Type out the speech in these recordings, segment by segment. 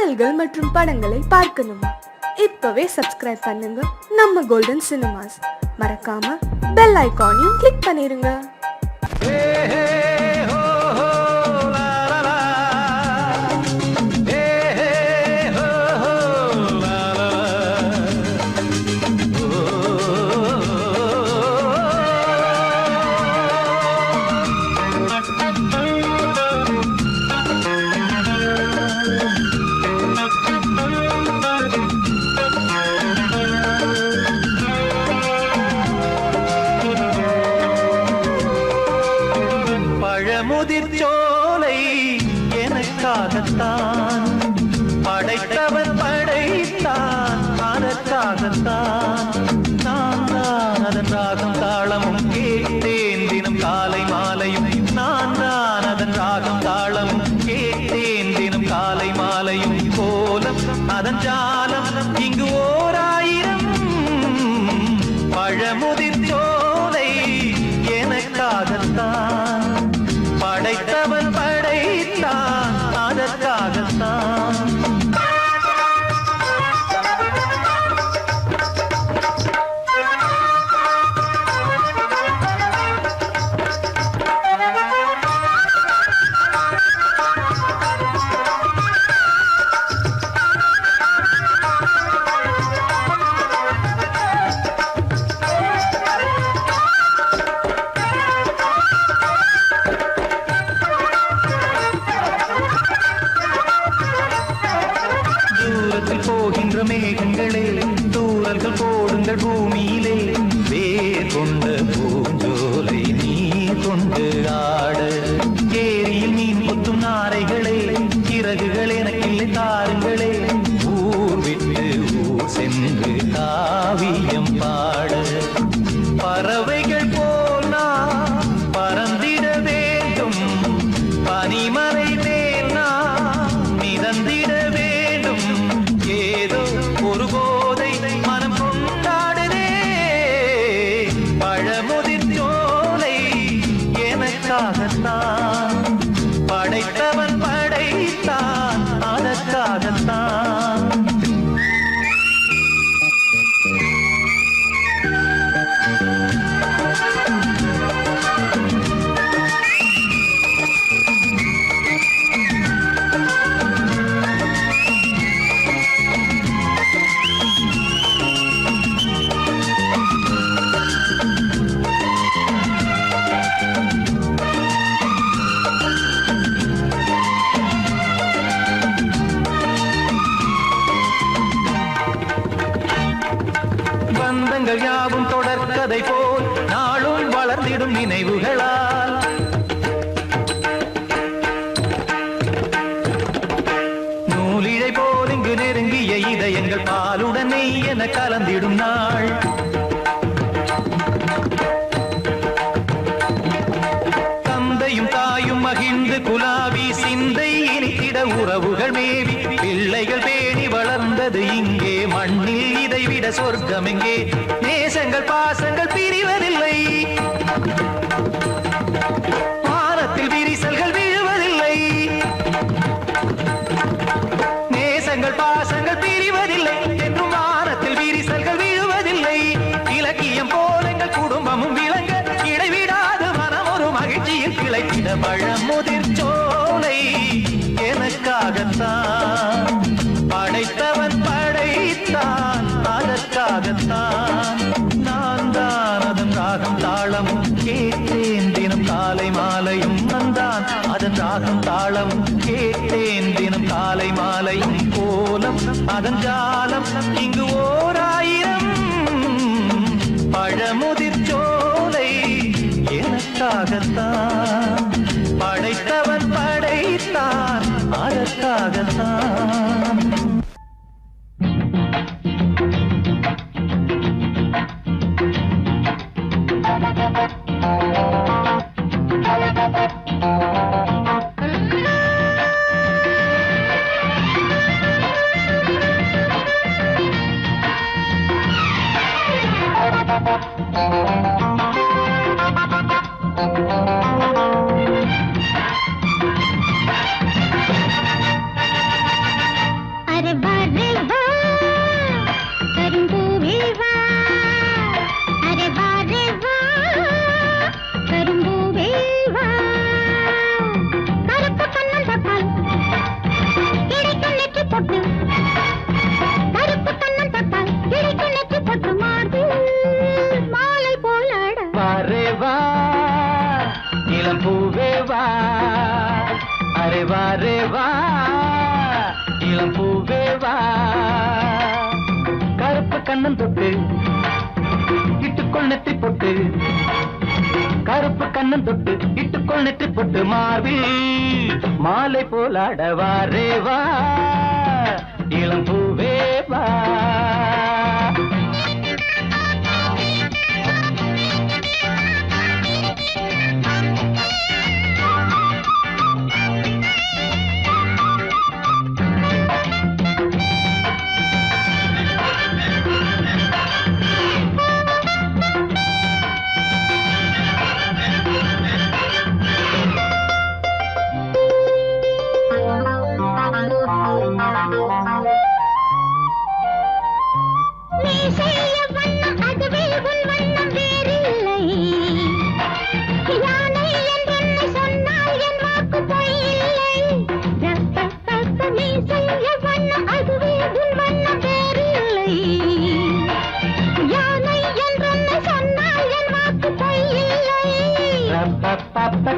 பாடல்கள் மற்றும் படங்களை பார்க்கணுமா? இப்பவே சப்ஸ்கிரைப் பண்ணுங்க நம்ம கோல்டன் சினிமாஸ். மறக்காம பெல் ஐகானையும் கிளிக் பண்ணிருங்க. முதிர்ச்சோலை எனக்காகத்தான் படைத்தவன் படைத்தான், அதற்காகத்தான் நான் தான் அதன் ராகம் தாளமும் கேட்டேன் தினம் காலை மாலையும். நான் தான் அதன் ராகம் தாளமும் கேட்டேன் தினம் காலை மாலையும். கோலம் அதன் ஜாலம் இங்கு ஓர் ஆயிரம். பழமுதிர்ச்சோலை எனக்காகத்தான் படைத்தவன் படைத்தான், அதற்காகத்தான். போகின்ற மேகங்களே, தூரல்கள் போடுங்கள் பூமியிலே. வேர் கொண்ட பூஞ்சோலை நீர் கொண்டு ஆட, ஏரியில் மீன் கொத்தும் நாரைகளே, இறகுகள் எனக்கில்லை தாருங்களே. ஊர் விட்டு ஊர் சென்று காவியம் பாட, பறவைகள் போல் நான் பறந்திட வேண்டும். பனிமலை மேல் நான் மிதந்திட வேண்டும். ஏதோ ஒரு போதை மனம் கொண்டாடுதே. பழமுதிர்ச்சோலை எனக்காகத்தான் படைத்தவன் படைத்தான், அதற்காகத்தான். பந்தங்கள் யாவும் தொடர்கதை போல் நாளும் வளர்ந்திடும் நினைவுகளால். நூலிழை போல் இங்கு நெருங்கிய இதயங்கள் பாலுடனே என கலந்திடும் நாள். தந்தையும் தாயும் மகிழ்ந்து குலாவி சிந்தை இனித்திட உறவுகள் மேவி பிள்ளைகள் பேணி வளர்ந்தது இங்கே மண்ணில். இதைவிட சொர்க்கம் எங்கே? நேசங்கள் பாசங்கள் பிரிவதில்லை, வானத்தில் விரிசல்கள் விழுவதில்லை. நேசங்கள் பாசங்கள் பிரிவதில்லை என்றும் வானத்தில் விரிசல்கள் விழுவதில்லை. இலக்கியம் போல எங்கள் குடும்பமும் விளங்க, இடைவிடாது மனம் ஒரு மகிழ்ச்சியில் கிளைத்திட. பழமுதிர்ச்சோலை எனக்காகத்தான் படைத்தவன் படைத்தான், அதற்காகத்தான். நான் தான் அதன் ராகம் தாளமும் கேட்டேன் தினம் காலை மாலையும். நான் அதன் ராகம் தாளமும் கேட்டேன் தினம் காலை மாலையும். கோலம் அதன் ஜாலம் இங்கு ஓர் ஆயிரம். பழமுதிர்ச்சோலை எனக்காகத்தான் படைத்தவன் படைத்தான், அதற்காகத்தான். இளம் பூவே வா, கருப்பு கண்ணன் தொட்டு இட்டுக்கொள் நெற்றி பொட்டு, கருப்பு கண்ணன் தொட்டு இட்டுக்கொள் நெற்றி பொட்டு, மார்பில் மாலை போலாடவாரே வா, இளம் பூவே வா.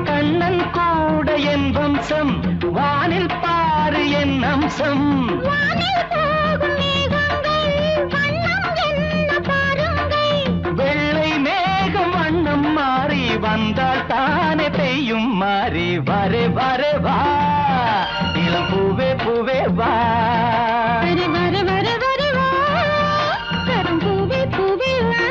கண்ணன் கூட என் வம்சம், வானில் பாரு என் அம்சம், வெள்ளை மேகம் வண்ணம் மாறி வந்தால் தானே பெய்யும் மாறி, வரே வரே வா, இளம் பூவே பூவே வா, வர வர வர வா, கரும் பூவே பூவே வா.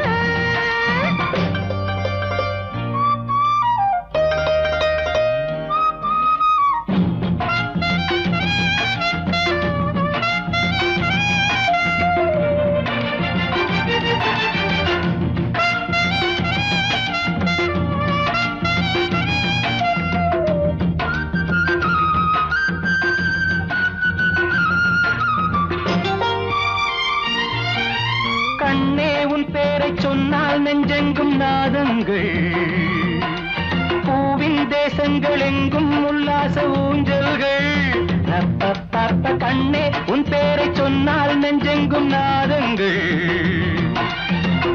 கண்ணே உன் பேரை சொன்னால் நெஞ்செங்கும் நாதங்கள், பூவின் தேசங்கள் எங்கும் உல்லாச ஊஞ்சல்கள், கண்ணே உன் பேரை சொன்னால் நெஞ்செங்கும் நாதங்கள்,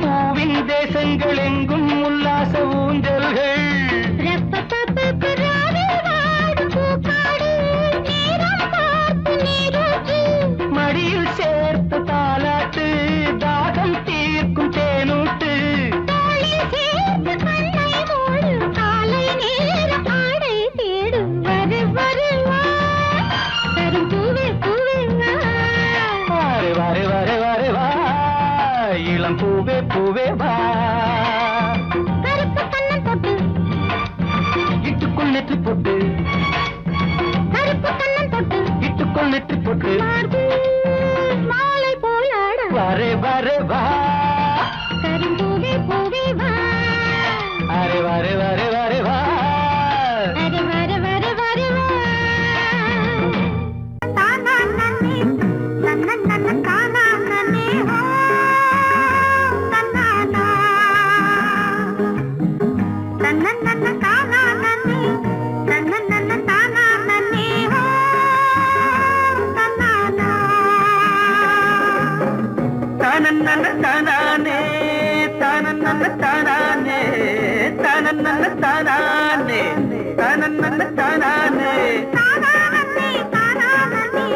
பூவின் தேசங்கள் எங்கும் உல்லாச ஊஞ்சல்கள், மடியில் சேர்த்து தாலாட்டு, தாகம் தீர்க்கும் தேனூட்டு, வர வர வர வா, இளம் பூவே பூவே வா, கருப்பு கண்ணன் தொட்டு இட்டுக்குள் நெற்றி பொட்டு, கருப்பு கண்ணன் தொட்டு இட்டுக்குள் நெற்றி பொட்டு, மாலை போலாட வரே வரே வா, கரும்பூவே பூவே வா, அரே வரே வரே வரே வா, அரே வரே வரே வரே வா. தானா நன்னே நன்ன நன்ன கானா நன்னே ஹோ தன்னானா, நன்ன நன்ன கானா நன்னே நன்ன நன்ன தானா நன்னே ஹோ தன்னானா, தானன்னன தானானே தானன்னன தானானே தானன்னன தானானே தானன்னன தானானே தானானே தானானே.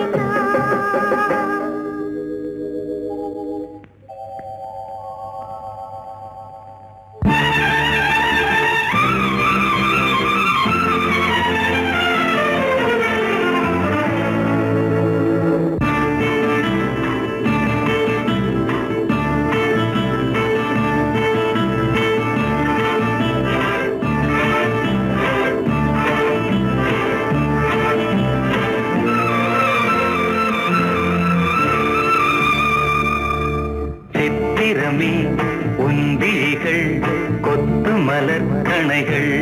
சித்திரமே உன் விழிகள் கொத்து மலர் கணைகள்,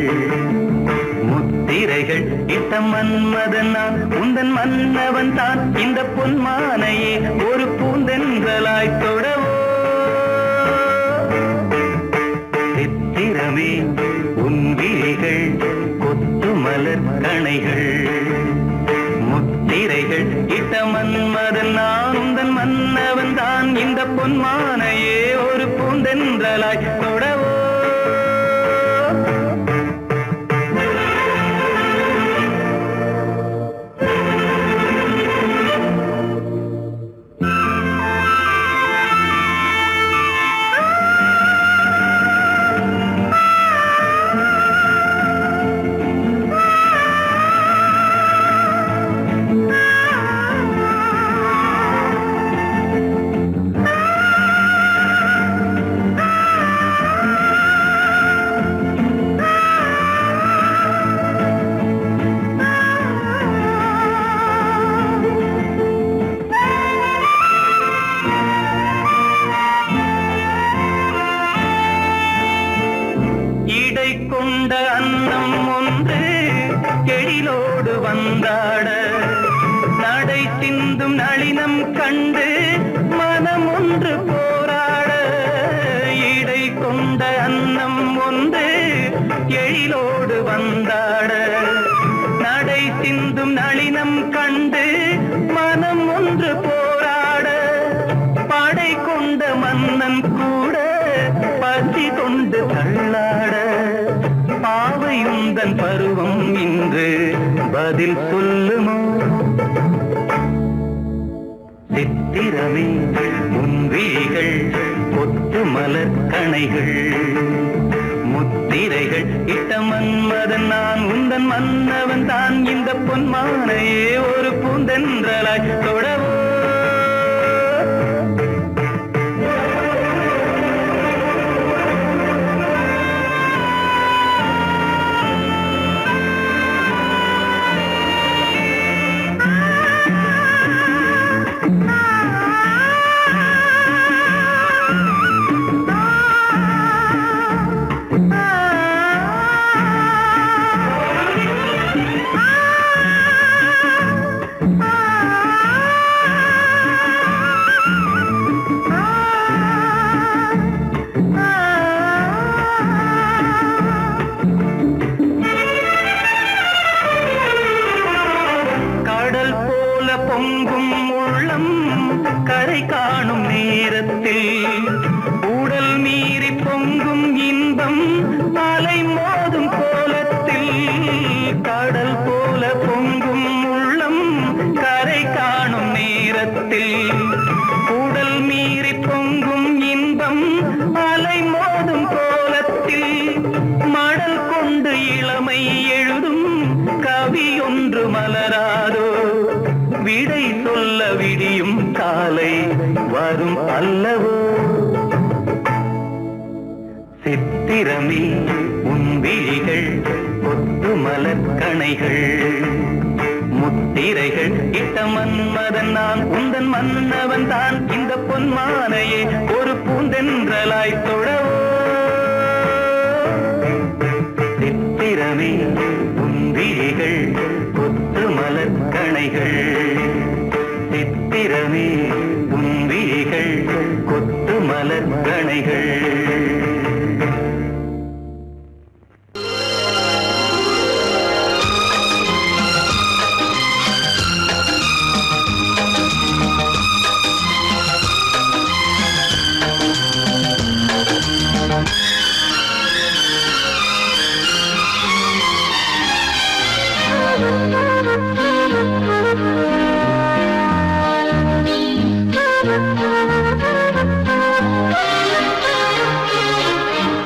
முத்திரைகள் இட்ட மன்மதன் நான் உந்தன் மன்னவன் தான், இந்த பொன்மானையே ஒரு பூந்தென்றலாய் தொடவோ, சித்திரமே உன் விழிகள் கொத்து மலர் கணைகள், முத்திரைகள் இட்ட மன்மதன் நான் உந்தன் மன்னவன் தான், இந்த பொன்மானையே ஒரு பூந்தென்றலாய் தொடவோ. சிந்தும் நளினம் கண்டு மனம் ஒன்று போராட இடை கொண்ட அன்னம் ஒன்று எழிலோடு வந்தாட நடை சிந்தும் நளினம் கண்டு மனம் ஒன்று போராட படை கொண்ட மன்னன் கூட பசி கொண்டு தள்ளாட பாவையுந்தன் பருவம் இன்று பதில் சொல்லுமோ சித்திரமே முன்விழிகள் கொத்து மலர் கணைகள் முத்திரைகள் இட்ட மன்மதன் நான் உந்தன் மன்னவன் தான் இந்த பொன்மானையே ஒரு பூந்தென்றலாய் தொடவோ பொங்கும் உள்ளம் கரை காணும் நேரத்தில் உடல் மீறி பொங்கும் இன்பம் அலை மோதும் கோலத்தில் கடல் போல பொங்கும் உள்ளம் கரை காணும் நேரத்தில் உடல் மீறி பொங்கும் இன்பம் அலை மோதும் கோலத்தில் மடல் கொண்டு இளமை எழுதும் கவி ஒன்று மலராதோ விடை சொல்ல விடியும் காலை வரும் அல்லவோ சித்திரமே உன் விழிகள் கொத்து மலர் கணைகள் முத்திரைகள் இட்ட மன்மதன் நான் உந்தன் மன்னவன் தான் இந்த பொன்மானையே ஒரு பூந்தென்றலாய் தொடவோ சித்திரமே உன் விழிகள் கொத்து மலர் கணைகள் சித்திரமே உன் விழிகள் கொத்து மலர் கணைகள்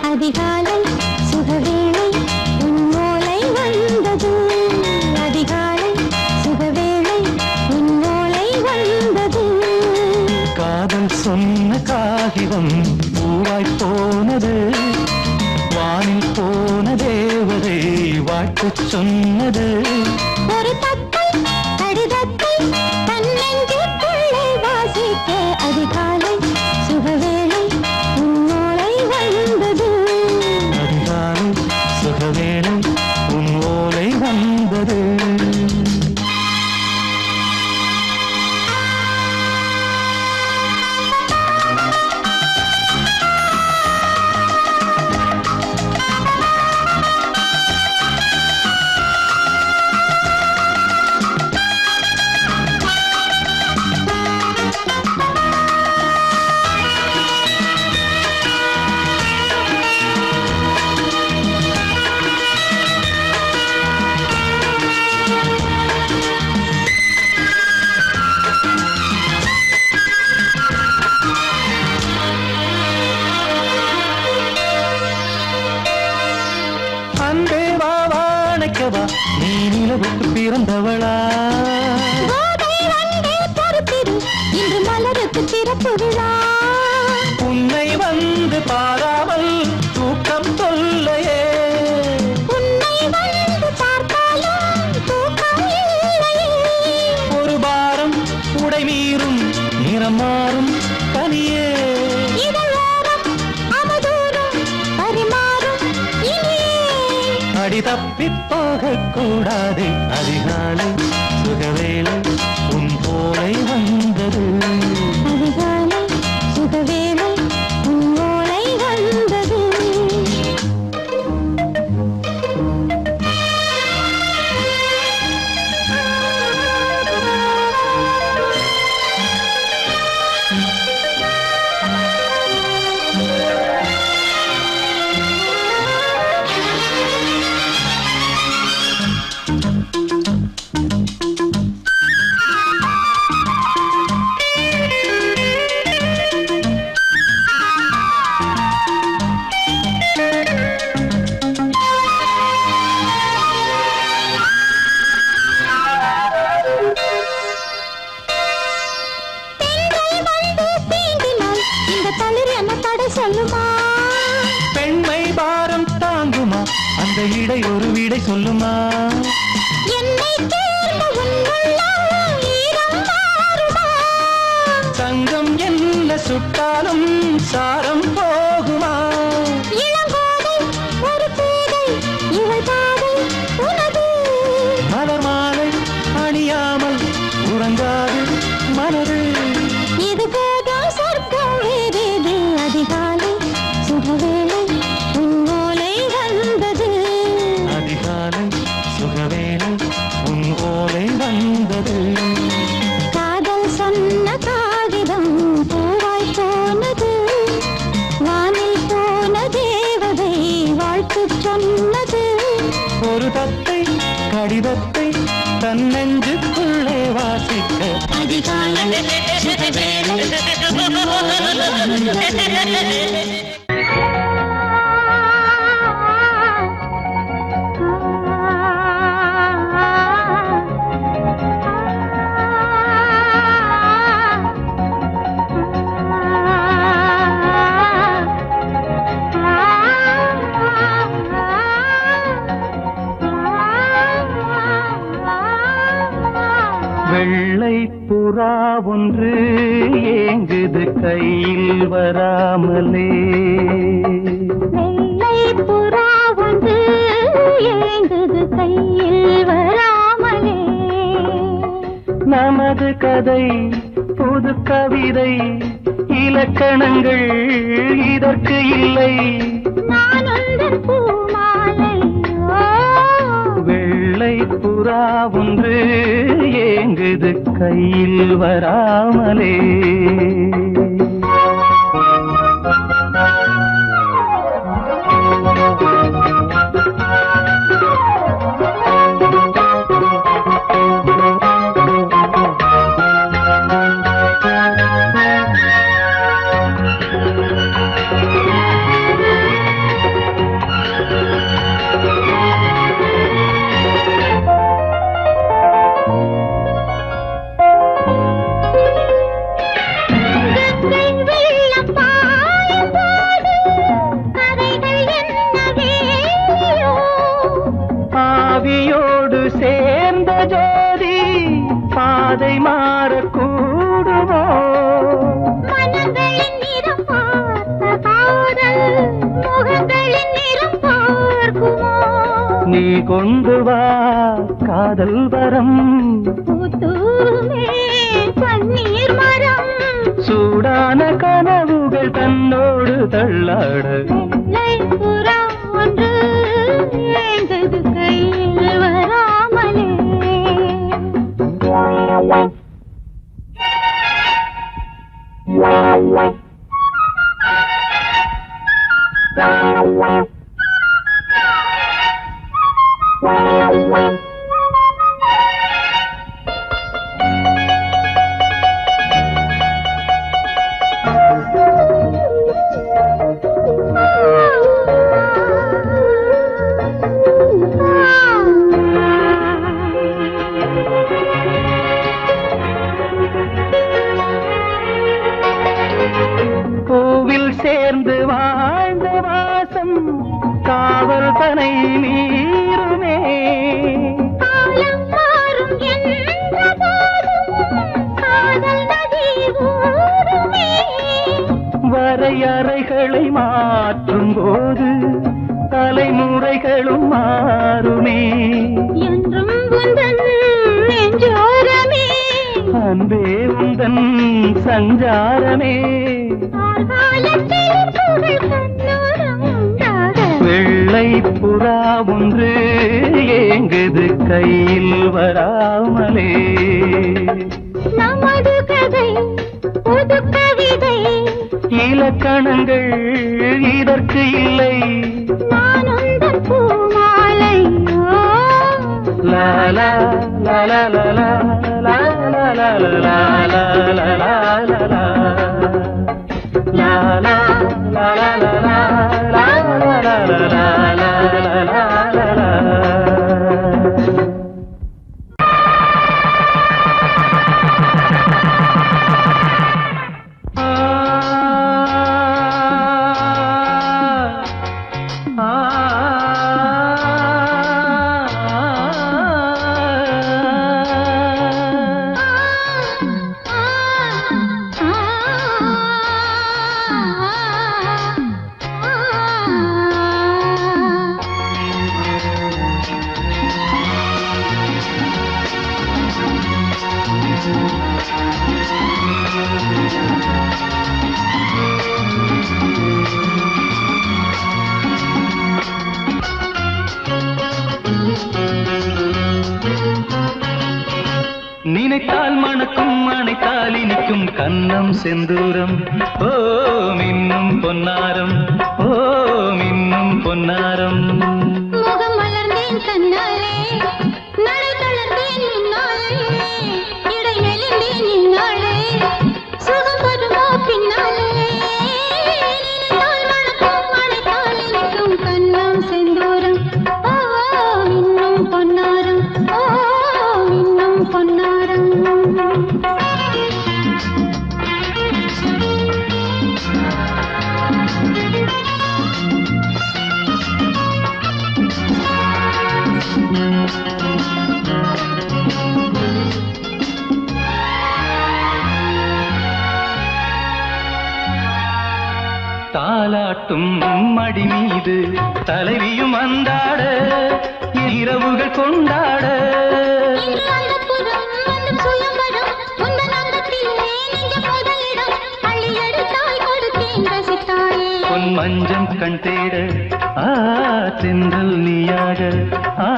அதிகாலை சுகவேளை உன்னோலை வந்தது அதிகாலை சுகவேளை உன்னோலை வந்தது காதல் சொன்ன காகிதம் பூவாய் போனது வானில் போன தேவதை வாழ்த்து சொன்னது ஒரு தத்தை கடிதத்தை தன்னெஞ்சுக்குள்ளே வாசிக்க அதிகாலை சுகவேளை உன்னோலை வந்தது அதிகாலை சுகவேளை உன் ஓலை வந்தது அன்பே வா வாழைக்கவா நீ நிலவுக்கு பிறந்தவளா கோதை வந்தே பொறுத்திரு இன்று மலருக்கு திறப்பு விழா உன்னை வந்து பாராமல் தூக்கம் சொல்லையே உன்னை வந்து பார்த்தாலும் தூக்கம் இல்லையே ஒரு பாரம் உடை மீறும் நிறம் மாறும் கனியே இதழோரம் அமுதூரம் பரிமாறும் இனியே அடி தப்பி போகக்கூடாது அதிகாலை சுகவேளை உன் ஓலை வந்தது. அதிகாலை சுகவேளை உன் ஓலை வந்தது. பெண்மை பாரம் தாங்குமா அந்த இடை ஒரு விடை சொல்லுமா? தங்கம் என்ன சுட்டாலும் சாரம் போகுமா? மலர் மாலை அணியாமல் உறங்காது மனது. இது போதும் சொர்க்கம் வேறேது. அதிகாலை சுகவேளை உன் ஓலை வந்தது. அதிகாலை சுகவேளை உன் ஓலை வந்தது. காதல் சொன்ன காகிதம் பூவாய் போனது. வானில் போன தேவதை வாழ்த்து சொன்னது. ஒரு தத்தை கடிதத்தை தன் நெஞ்சுக்குள்ளே வாசிக்க அதிகாலை சுகவேளை உன் ஓலை வந்தது. வெள்ளை புறா ஒன்று ஏங்குது கையில் வராமலே. வெள்ளை புறா ஒன்று ஏங்குது கையில் வராமலே. நமது கதை புது கவிதை இலக்கணங்கள் இதற்கு இல்லை. நான் உந்தன் பூமாலை. வெள்ளை புறா ஒன்று ஏங்குது கையில் வராமலே. ஆவியோடு சேர்ந்த ஜோதி பாதை மாறக்கூடுமோ? மனங்களின் நிறம் பார்த்த காதல் முகங்களின் நிறம் பார்க்குமோ? நீ கொண்டு வா காதல் வரம். பூத்தூமே பன்னீர் மரம். சூடான கனவுகள் தன்னோடு தள்ளாட. வெள்ளை புறா ஒன்று ஏங்குது கையில் வராமலே. பூவில் சேர்ந்து வாழ்ந்த வாசம் காவல் தனை மீறுமே. காலம் மாறும் என்ற போதும் காதல் நதி ஓடுமே. வரையறைகளை மாற்றும் போது தலைமுறைகளும் மாறுமே. என்றும் உந்தன் நெஞ்சோரமே அன்பே உந்தன் சஞ்சாரமே வெள்ளை புறா ஒன்று ஏங்குது கையில் வராமலே நமது கதை புது கவிதை இலக்கணங்கள் இதற்கு இல்லை நான் உந்தன் பூமாலை லா லா லா லா லா லா லா லா லா லா லா லா லா லா La la la la la la la la la la la la la நினைத்தால் மணக்கும் அணைத்தால் இனிக்கும் கன்னம் செந்தூரம் ஓ மின்னும் பொன்னாரம் ஓ மின்னும் பொன்னாரம் முகம் மலர்ந்தேன் தன்னாலே நடை தளர்ந்தேன் முன்னாலே இடை மெலிந்தேன் இந்நாளே சுகம் வருமோ பின்னாலே நினைத்தால் மணக்கும் அணைத்தால் இனிக்கும் கன்னம் செந்தூரம் ஓ இன்னும் பொன்னாரம் ஓ இன்னும் பொன்னாரம் தாலாட்டும் மடி மீது தலைவியும் அந்தாட இரவுகள் கொண்டாட பொன் மஞ்சம் கண் தேட ஆ தென்றல் நீயாக ஆ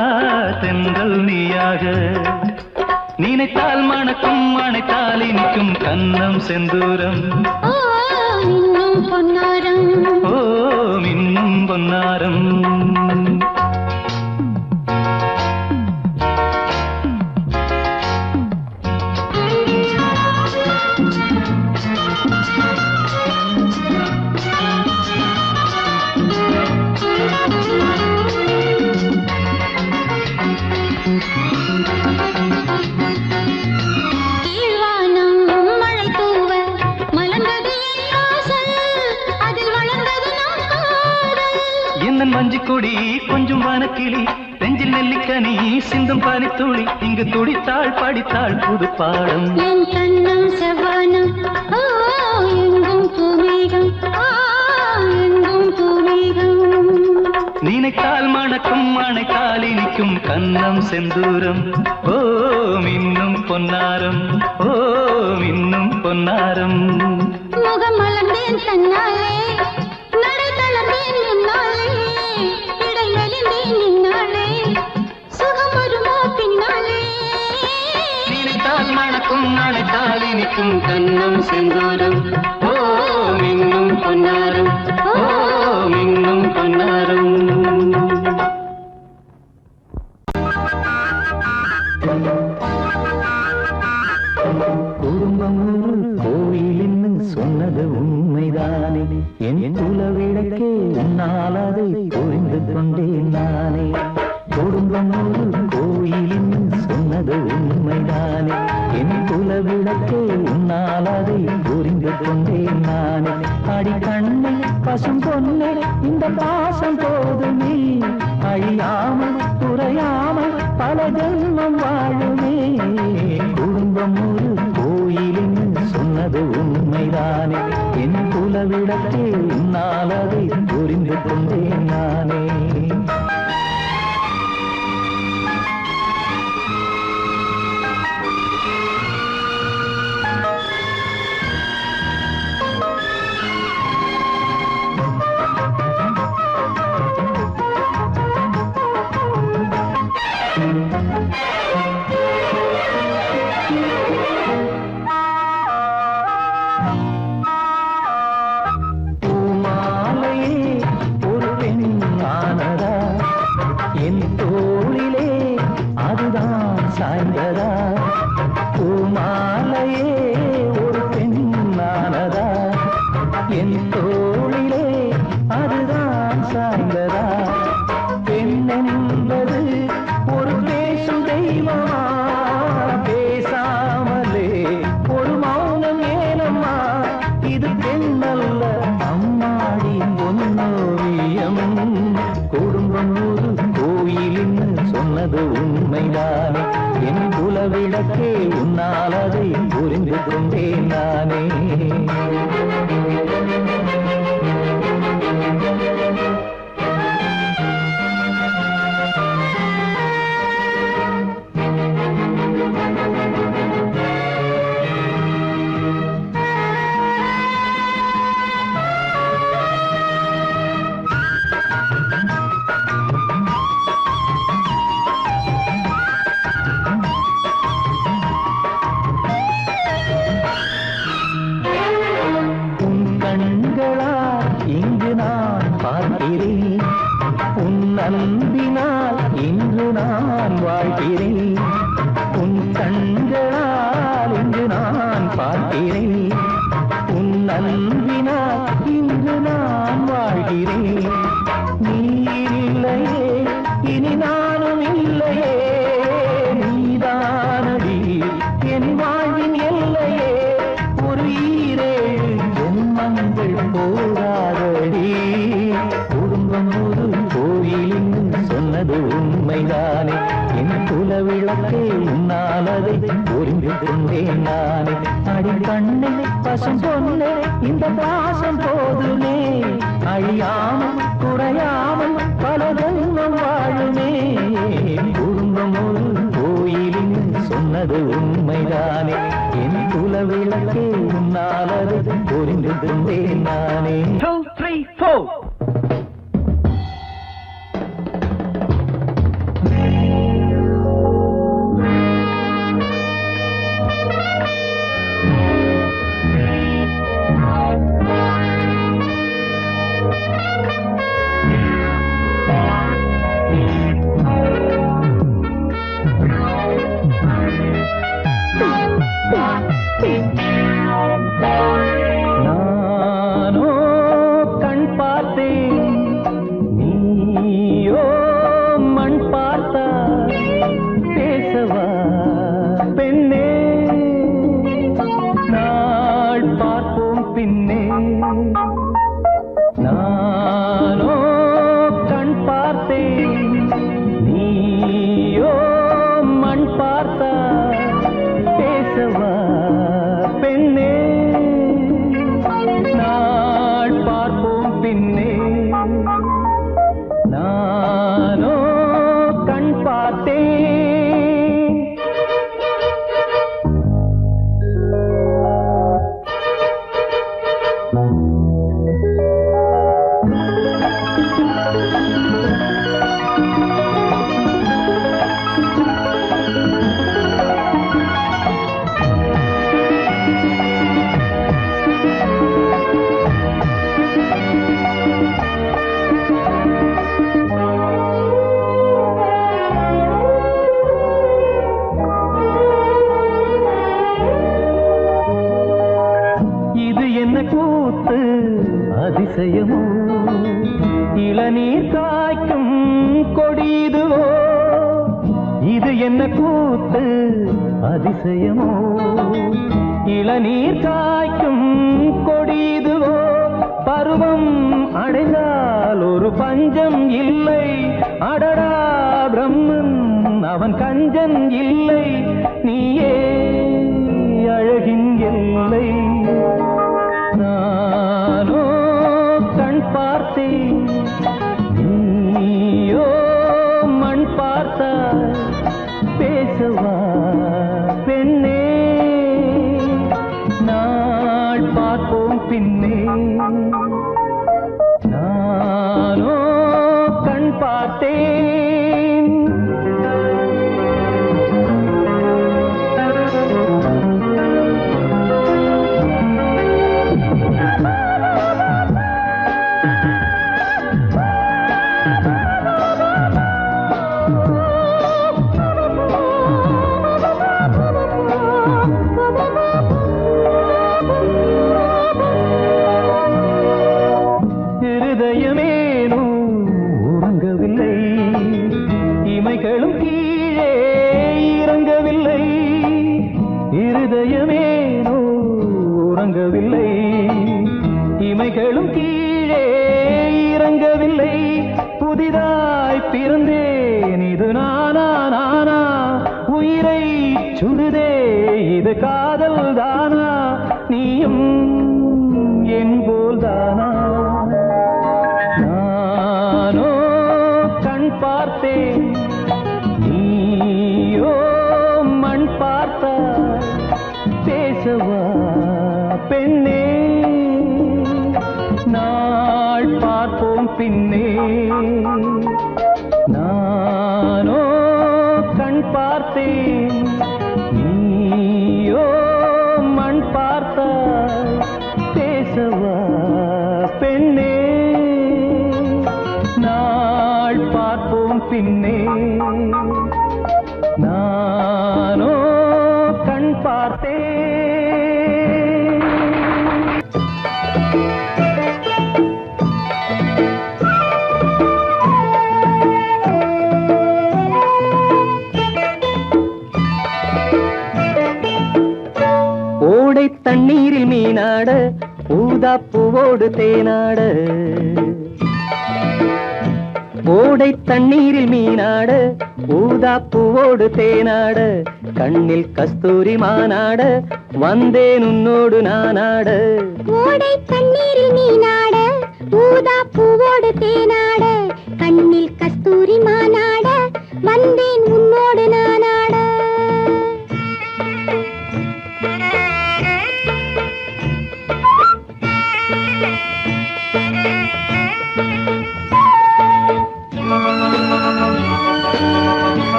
தென்றல் நீயாக நினைத்தால் மணக்கும் அணைத்தால் இனிக்கும் கன்னம் செந்தூரம் ஓ இன்னும் பொன்னாரம் ஓ மின்னும் பொன்னாரம் மஞ்சு கொடி கொஞ்சம் வனக்கிளி நெஞ்சில் நெல்லிக்கனி சிந்தும் பனித்துளி இங்கு துடித்தாள் படித்தாள் புது பாடம் என் கண்ணம் செவ்வானம் எங்கும் பூமேகம் எங்கும் பூமேகம் நினைத்தால் மணக்கும் அணைத்தால் இனிக்கும் கன்னம் செந்தூரம் ஓ மின்னும் பொன்னாரம் ஓ மின்னும் பொன்னாரம் முகம் மலர்ந்தேன் தன்னாலே நடை தளர்ந்தேன் முன்னாலே இடை மெலிந்தேன் நின்னாலே சுகம் வருமோ பின்னாலே நினைத்தால் மணக்கும் அணைத்தால் இனிக்கும் கன்னம் செந்தூரம் ஓ மின்னும் பொன்னாரம் ஓ மின்னும் பொன்னாரம் குடும்பம் ஒரு கோயிலின்னு சொன்னது உண்மைதானே என் குலவிளக்கே உன்னால் அதை புரிந்து கொண்டேன் நானே குடும்பம் ஒரு கோயிலின்னு சொன்னது உண்மைதானே என் குலவிளக்கே உன்னால் அதை புரிந்து கொண்டேன் நானே அடி கண்ணே பசும் பொன்னே இந்த பாசம் போதுமே அழியாமல் குறையாமல் பல ஜென்மம் வாழுமே குடும்பம் ஒரு கோயிலின்னு சொன்னது உண்மைதானே என் குலவிளக்கே உன்னால் அதை புரிந்து கொண்டேன் நானே விளக்கே உன்னால் அதை புரிந்து கொண்டேன் நானே. அன்பினால் இன்று நான் வாழ்கிறேன். உன் கண்களால் இன்று நான் பார்க்கிறேன். உன் அன்பினால் இன்று நான் வாழ்கிறேன். நீ இல்லையே இனி நானும் இல்லையே, நீதானடி என் வாழ்வின் எல்லையே. ஒரு ஈரேழு ஜென்மங்கள் போராடடி, குடும்பம் ஒரு கோயிலின் சொன்னது உண்மைதானே. என் குல விளக்கே உன்னால் அதை புரிந்து கொண்டேன் நானே. அடி கண்ணே பசும் பொண்ணே இந்த பாசம் போதுமே, அழியாமல் குறையாமல் பல ஜென்மம் வாழுமே. குடும்பம் ஒரு கோயிலின் சொன்னது உண்மைதானே. என் குல விளக்கே உன்னால் அதை புரிந்து கொண்டேன் நானே. 2, 3, 4. நானோ கண் பார்த்தேன், நீயோ மண் பார்த்தா. பேசவா பெண்ணே, நாள் பார்ப்போம் பின்னே. நானோ கண் பார்த்தேன், நீயோ மண் பார்த்தா. பேசவா பெண்ணே, நாள் பார்ப்போம் பின்னே. நானோ கண் பார்த்தேன். இது என்ன கூத்து அதிசயமோ, இளநீர் காய்க்கும் கொடிதுவோ. இது என்ன கூத்து அதிசயமோ, இளநீர் காய்க்கும் கொடிதுவோ. பருவம் அடைந்தால் ஒரு பஞ்சம் இல்லை, அடடா பிரம்மன் அவன் கஞ்சன் இல்லை. நீயே அழகின் எல்லை. நானோ கண் பார்த்தேன், நீயோ மண் பார்த்தா. பேசவா பெண்ணே, நாள் பார்ப்போம் பின்னே. நானோ கண் பார்த்தேன். இருதயமேனோ உறங்கவில்லை, பெண்ணே நாள் பார்ப்போம் பின்னே நானோ கண் பார்த்தேன் நீயோ மண் பார்த்தாய் பேசவா பெண்ணே நாள் பார்ப்போம் பின்னே நானோ கண் பார்த்தேன். ஓடை தண்ணீரில் மீனாட ஊதா பூவோடு தேனாட ஓடை தண்ணீரில் மீனாட ஊதா பூவோடு தேனாட கண்ணில் கஸ்தூரி மானாட வந்தேன் உன்னோடு நானாட. ஓடை தண்ணீரில் மீனாட ஊதா பூவோடு தேனாட கண்ணில் கஸ்தூரி மானாட வந்தேன் உன்னோடு நானாட.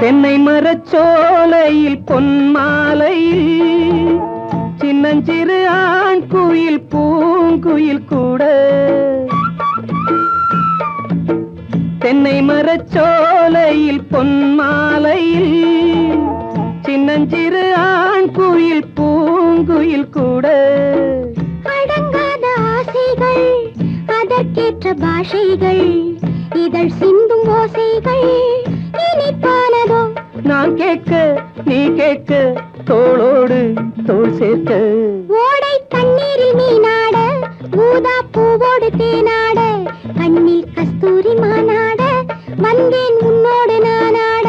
தென்னை மரச்சோலையில் பொன்மாலையில் சின்னஞ்சிறு ஆண் குயில் பூங்குயில் கூட தென்னை மரச்சோலையில் பொன்மாலையில் சின்னஞ்சிறு ஆண் குயில் பூங்குயில் கூட அடங்காத ஆசைகள் அதற்கேற்ற பாஷைகள் இதழ் சிந்தும் ஓசைகள் இனிப்பானதோ நான் கேட்க நீ கேட்க தோளோடு தோள் சேர்க்க. ஓடை தண்ணீரில் மீனாட ஊதா பூவோடு தேனாட கண்ணில் கஸ்தூரி மானாட வந்தேன் உன்னோடு நானாட.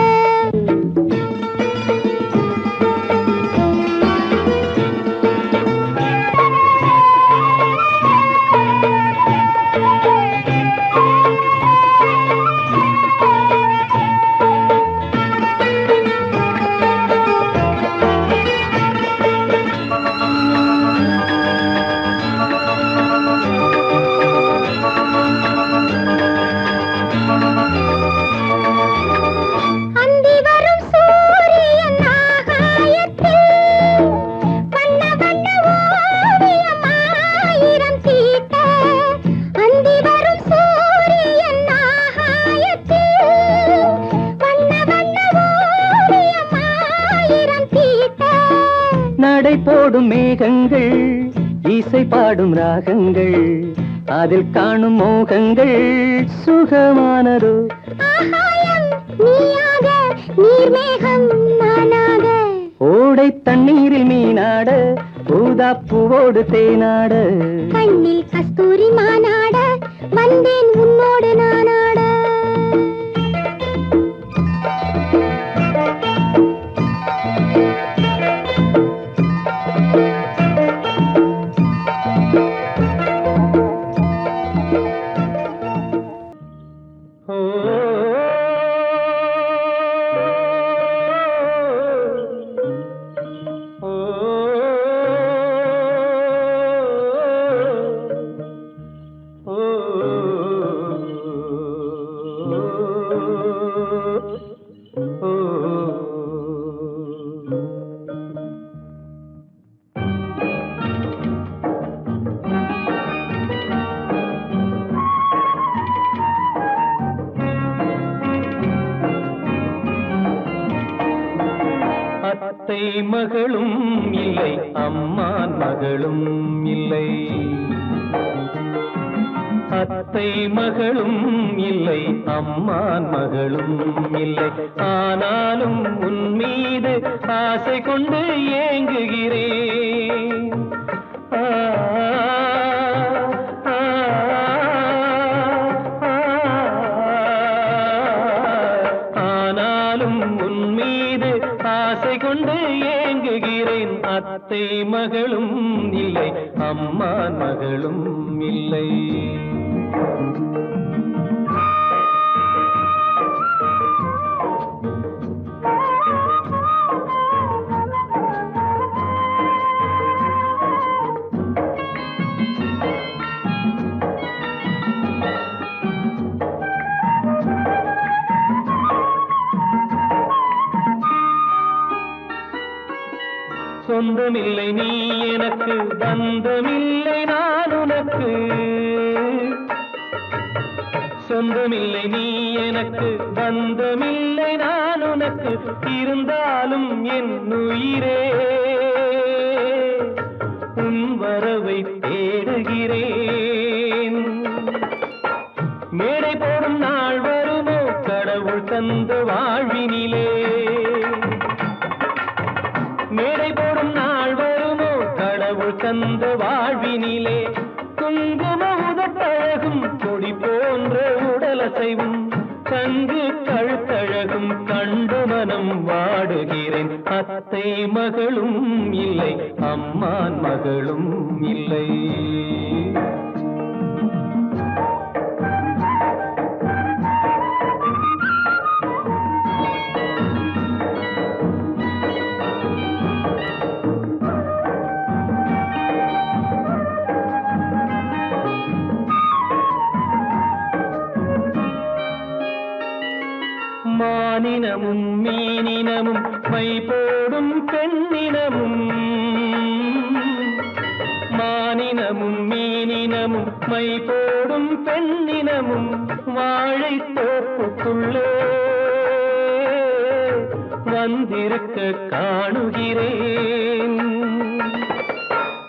நடை போடும் மேகங்கள் இசை பாடும் ராகங்கள் அதில் காணும் மோகங்கள் சுகமானதோ. நீர்மேகம் நானாக ஓடை தண்ணீரில் மீனாட ஊதா பூவோடு தேனாட கண்ணில் கஸ்தூரி மானாட வந்தேன் உன்னோடு நானாட. அத்தை மகளும் இல்லை அம்மான் மகளும் இல்லை அத்தை மகளும் இல்லை அம்மான் மகளும் இல்லை ஆனாலும் உன் மீது ஆசை கொண்டு ஏங்குகிறேன். ஆனாலும் உன் மீது ஆசை கொண்டு ஏங்குகிறேன். அத்தை மகளும் இல்லை அம்மான் மகளும் இல்லை. சொந்தமில்லை நீ எனக்கு, பந்தமில்லை நான் உனக்கு. சொந்தமில்லை நீ எனக்கு, பந்தமில்லை நான் உனக்கு. இருந்தாலும் என் உயிரே உன் வரவை தேடுகிறேன். மேடை போடும் நாள் வருமோ கடவுள் தந்த வாழ்வினிலே. மேடை போடும் நாள் வருமோ கடவுள் தந்த வாழ்வினிலே. குங்கும உதட்டழகும் கொடி போன்ற உடலசைவும் கங்கு கழுத்தழகும் கண்டு மனம் வாடுகிறேன். அத்தை மகளும் இல்லை, அம்மான் மகளும் இல்லை. மானினமும் மீனினமும் மை போடும் பெண்ணினமும். மானினமும் மீனினமும் மை போடும் பெண்ணினமும் வாழை தோப்புக்குள்ளே வந்திருக்க காணுகிறேன்.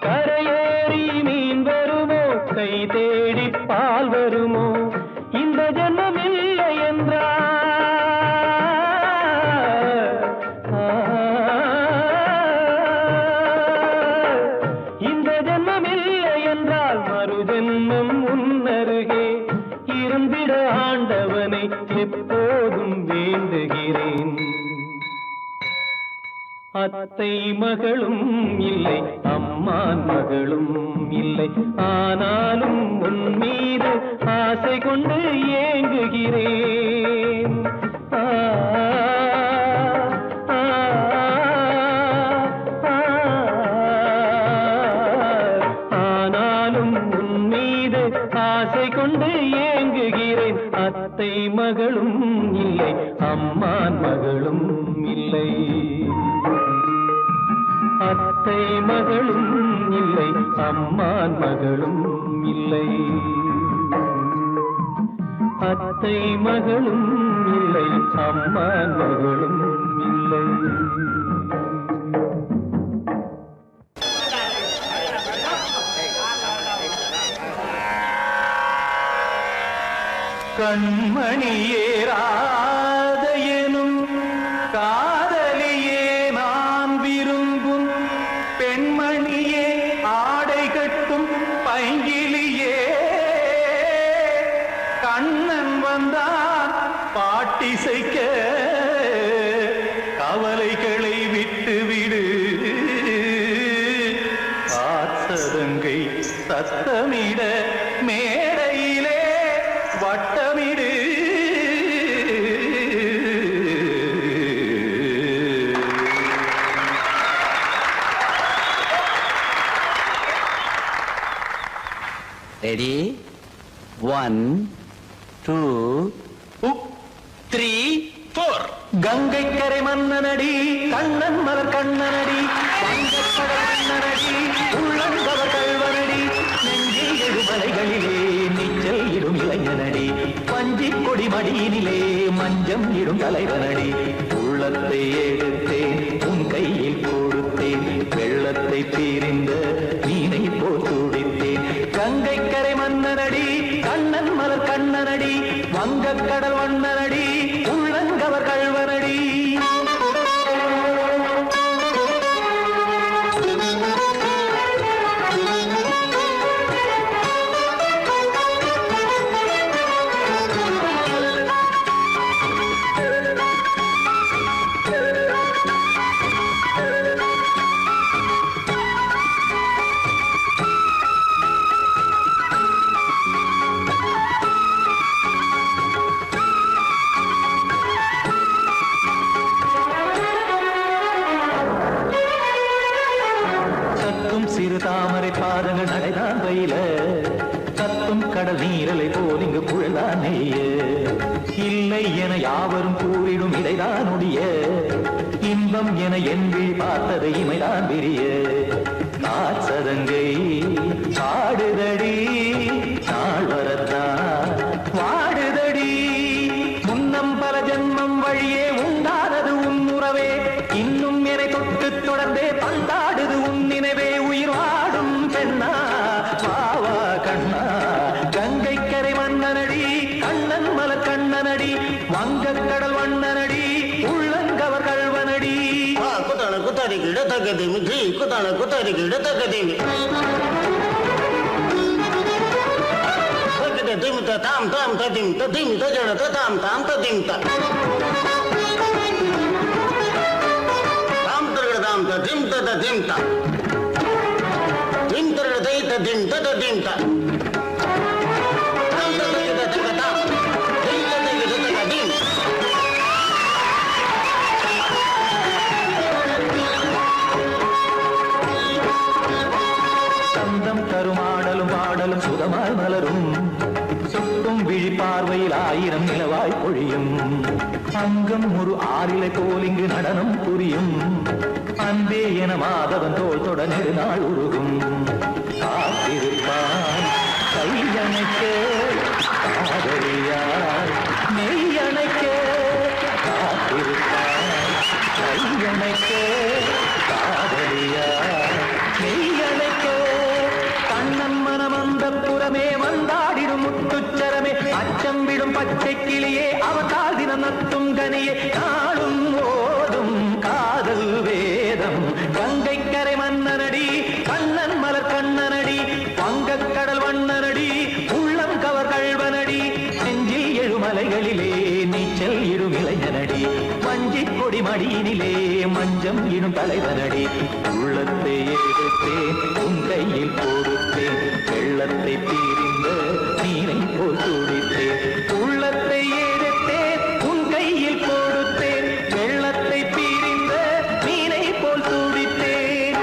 கரையேறி மீன் வருமோ, கை தேடி பால் வருமோ, இந்த ஜன்மம் இல்லை என்றால் மறுஜென்மம் உன்னருகே இருந்திட ஆண்டவனை எப்போதும் வேண்டுகிறேன். அத்தை மகளும் இல்லை, அம்மான் மகளும் இல்லை. ஆனாலும் உன் மீது ஆசை கொண்டு ஏங்குகிறேன். ஆசை கொண்டு ஏங்குகிறேன். அத்தை மகளும் இல்லை, அம்மான் மகளும் இல்லை. அத்தை மகளும் இல்லை, அம்மான் மகளும் இல்லை. அத்தை மகளும் இல்லை, அம்மான் மகளும் இல்லை. கண்மணியே ராதையெனும் காதலியே நான் விரும்பும் பெண்மணியே ஆடை கட்டும் பைங்கிலியே. கண்ணன் வந்தான் பாட்டிசைக்க கவலைகளை விட்டுவிடு. ஆசதங்கை சத்தமிட மேடையிலே வட்டமிடு. ரெடி 1 2 3 4. கங்கை கரை மன்னனடி, கண்ணன் மலர் கண்ணனடி, வங்கக்கடல் மன்னனடி, உள்ளங்கவர் கல்வனடி, நெஞ்சில் எழுமலைகளிலே நீச்சல் இடும் இளைஞனடி, பஞ்சி கொடி மடியினிலே மஞ்சம் இடும் தலைவனடி. உள்ளத்தை எடுத்தேன் உன் கையில் கொடுத்தேன், வெள்ளத்தை தீரிந்த மீனை போல் துடித்தேன். கங்கை கரை மன்னனடி, கண்ணன் மலர் கண்ணனடி, வங்கக்கடல் வண்ணனடி, உள்ளங்கவர் கல்வனடி. சிறு தாமரை பாதங்கள் நடைதான் பயில, கத்தும் கடல் நீரலை போல் இங்கு குழலான் நெய்ய. இல்லை என யாவரும் கூறிடும் இடைதான் உடைய, இன்பம் என எண்கள் பார்த்தது இமைதான் விரிய காசதங்கை பாடுதடி நாள் வரத்தான் வாடுதடி முன்னம் பல ஜென்மம் வழியே உண்டானது உன் உறவே இன்னும் என்னை தொட்டு தொடர்ந்தே பந்தாடுது உன் நினைவே உயிர் வாடும் பெண்ணா வாவா கண்ணா கங்கை கரை மன்னனடி கண்ணன் மலர் கண்ணனடி வங்கக் கடல் வண்ணனடி உள்ளங்கவர் கல்வனடி குத்தான குத்தாரி கிட தகதிமி ஜி குத்தான குத்தாரி கிட தகதிமி தகத திமித தாம் தாம் ததிம் ததிம் தஜட ததாம் தாம் ததிம் த தாம் தரட தாம் ததிம் ததிம் த திம் தரட தை ததிம் ததிம் த தாம் தரட தகதாம் திம் தரட தகதிம் சந்தம் கருமாடலும் பாடலும் சுதமாய் மலரும் சுட்டும் விழி பார்வையில் ஆயிரம் நிலவாய் பொழியும் அங்கம் ஒரு ஆறிலை போல் இங்கு நடனம் புரியும் அன்பே என மாதவன் தோல் தொட நெடுநாள் உருகும் காத்திருப்பான் கையணைக்க காதலியார் மெய்யணைக்க காத்திருப்பான் கையணைக்க காதலியார் மெய்யணைக்க கண்ணன் மனம் அந்த புறமே வந்தாடிடும் முத்துச்சரமே அச்சம் விடும் பச்சை கிளியே அவதால் தினம் நத்தும் கனியே நாளும் ஓதும் காதல் வேதம் கங்கை கரை மன்னனடி கண்ணன் மலர் கண்ணனடி வங்கக் கடல் வண்ணனடி உள்ளம் கவர் கல்வனடி நெஞ்சில் எழுமலைகளிலே நீச்சல் இடும் இளைஞனடி வஞ்சிக் கொடி மடியினிலே மஞ்சம் இடும் தலைவனடி உள்ளத்தை எடுத்தேன் உன் கையில் கொடுத்தேன் வெள்ளத்தை தீரிந்த நீரை போல் துடித்தேன் உள்ளத்தை எடுத்தேன் உன் கையில் கொடுத்தேன் வெள்ளத்தை தீரிந்த நீரை போல் துடித்தேன்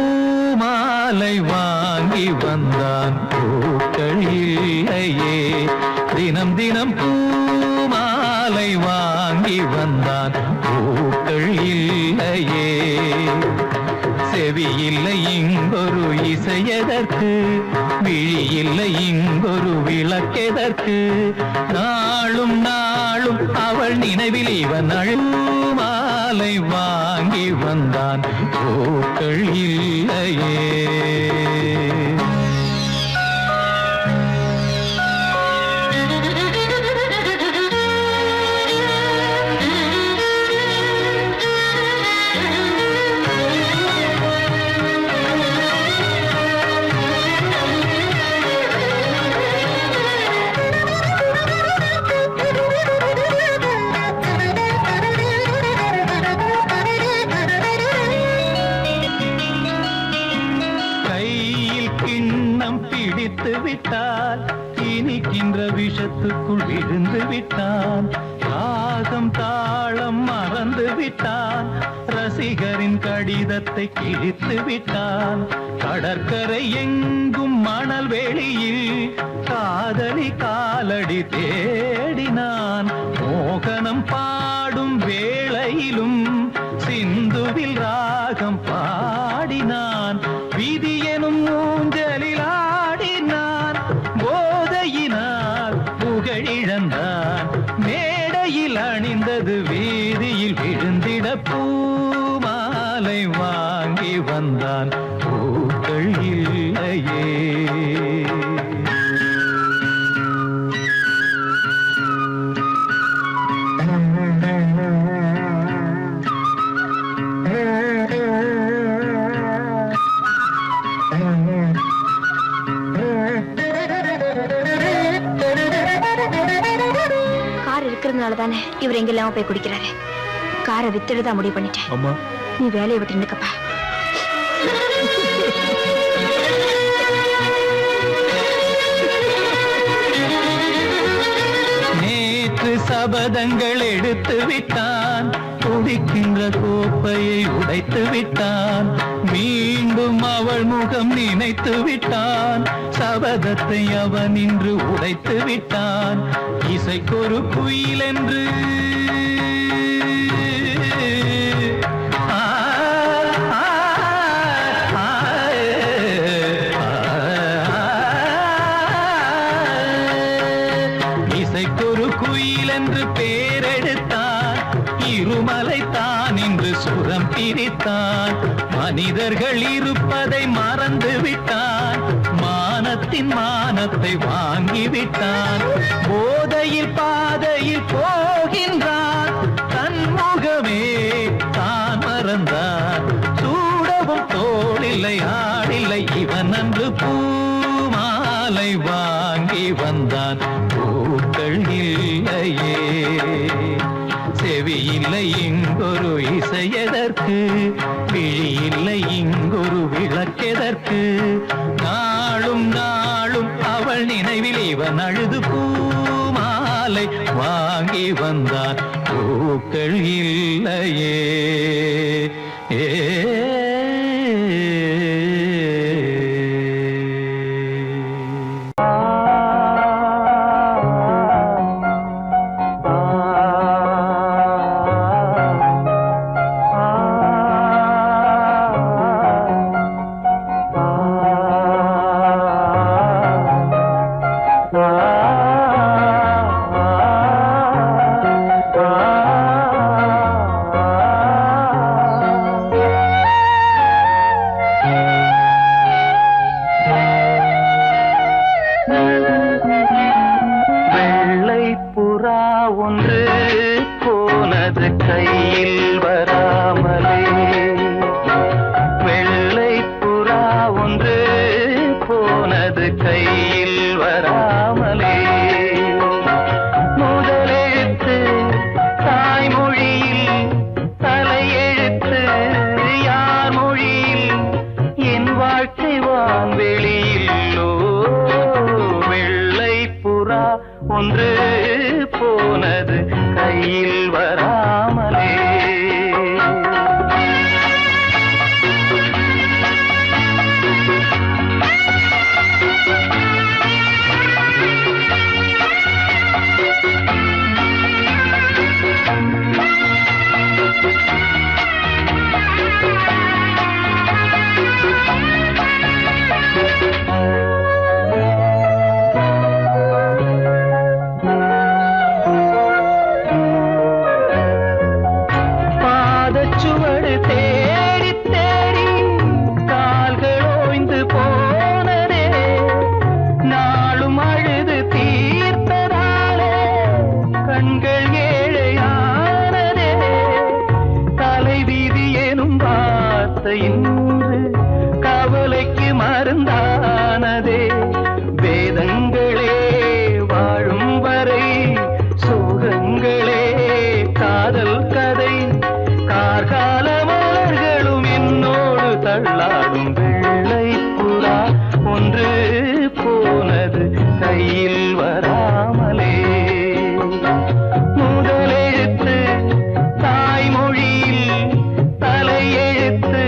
பூமாலை வாங்கி வந்தான் பூக்கள் இல்லையே தினம் தினம் பூமாலை வாங்கி வந்தான் பூக்கள் இல்லையே செவி இல்லை இங்கொரு இசையதற்கு விழி இல்லை இங்கொரு விளக்கெதற்கு நாளும் நாளும் அவள் நினைவில் இவன் மாலை வாங்கி வந்தான் பூக்கள் இல்லையே பிடித்து விட்டால் இனிக்கின்ற விஷத்துக்குள் விழுந்து விட்டான் ராகம் தாளம் மறந்து விட்டான் ரசிகரின் கடிதத்தை கிழித்து விட்டான் கடற்கரை எங்கும் மணல் வெளியில் காதலி காலடி தேடினான் மோகனம் பாடும் வேளையிலும் சிந்துவில் ராகம் பாடினான் விதி எனும் வந்தான் பூக்கள் இல்லையே. கார் இருக்கிறதுனால தானே இவர் எங்க இல்லாம போய் குடிக்கிறாரு. காரை வித்துடுதான் முடிவு பண்ணிட்டேன். அம்மா, நீ வேலையை விட்டு நின்னுக்கப்பா. நேற்று சபதங்கள் எடுத்து விட்டான், குடிக்கின்ற கோப்பையை உடைத்து விட்டான், மீண்டும் அவள் முகம் நினைத்து விட்டான், சபதத்தை அவன் இன்று உடைத்து விட்டான். இசைக்கொரு குயில் என்று இசைக்கொரு குயில் என்று பேரெடுத்தான், இருமலை தான் இன்று சுரம் பிரித்தான். மனிதர்கள் இருப்பதை மறந்து விட்டான், மானத்தின் மானத்தை வாங்கிவிட்டான். போதையில் பாதையில் போகின்றான், தன் முகமே தான் மறந்தான். சூடவும் தோளில்லை ஆடில்லை, இவன் அன்று பூமாலை வாங்கி வந்தான். பூக்கள் இல்லையே, செவி இல்லை இங்கொரு இசையதற்கு, விழி இல்லை இங்கொரு விளக்கெதற்கு. நாளும் நாளும் அவள் நினைவில் இவன் அழுது பூமாலை வாங்கி வந்தான். பூக்கள் இல்லையே. ஒன்று போனது கையில் வராமலே. கவலைக்கு மருந்தானதே வேதங்களே வாழும் வரை சோகங்களே காதல் கதை கார்கால மலர்களும் என்னோடு தள்ளாடும் வெள்ளை புறா ஒன்று போனது கையில் வராமலே. முதலெழுத்து தாய்மொழியில் தலையெழுத்து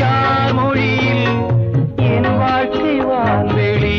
யார் மொழியில் என் வாழ்க்கை வான்வெளி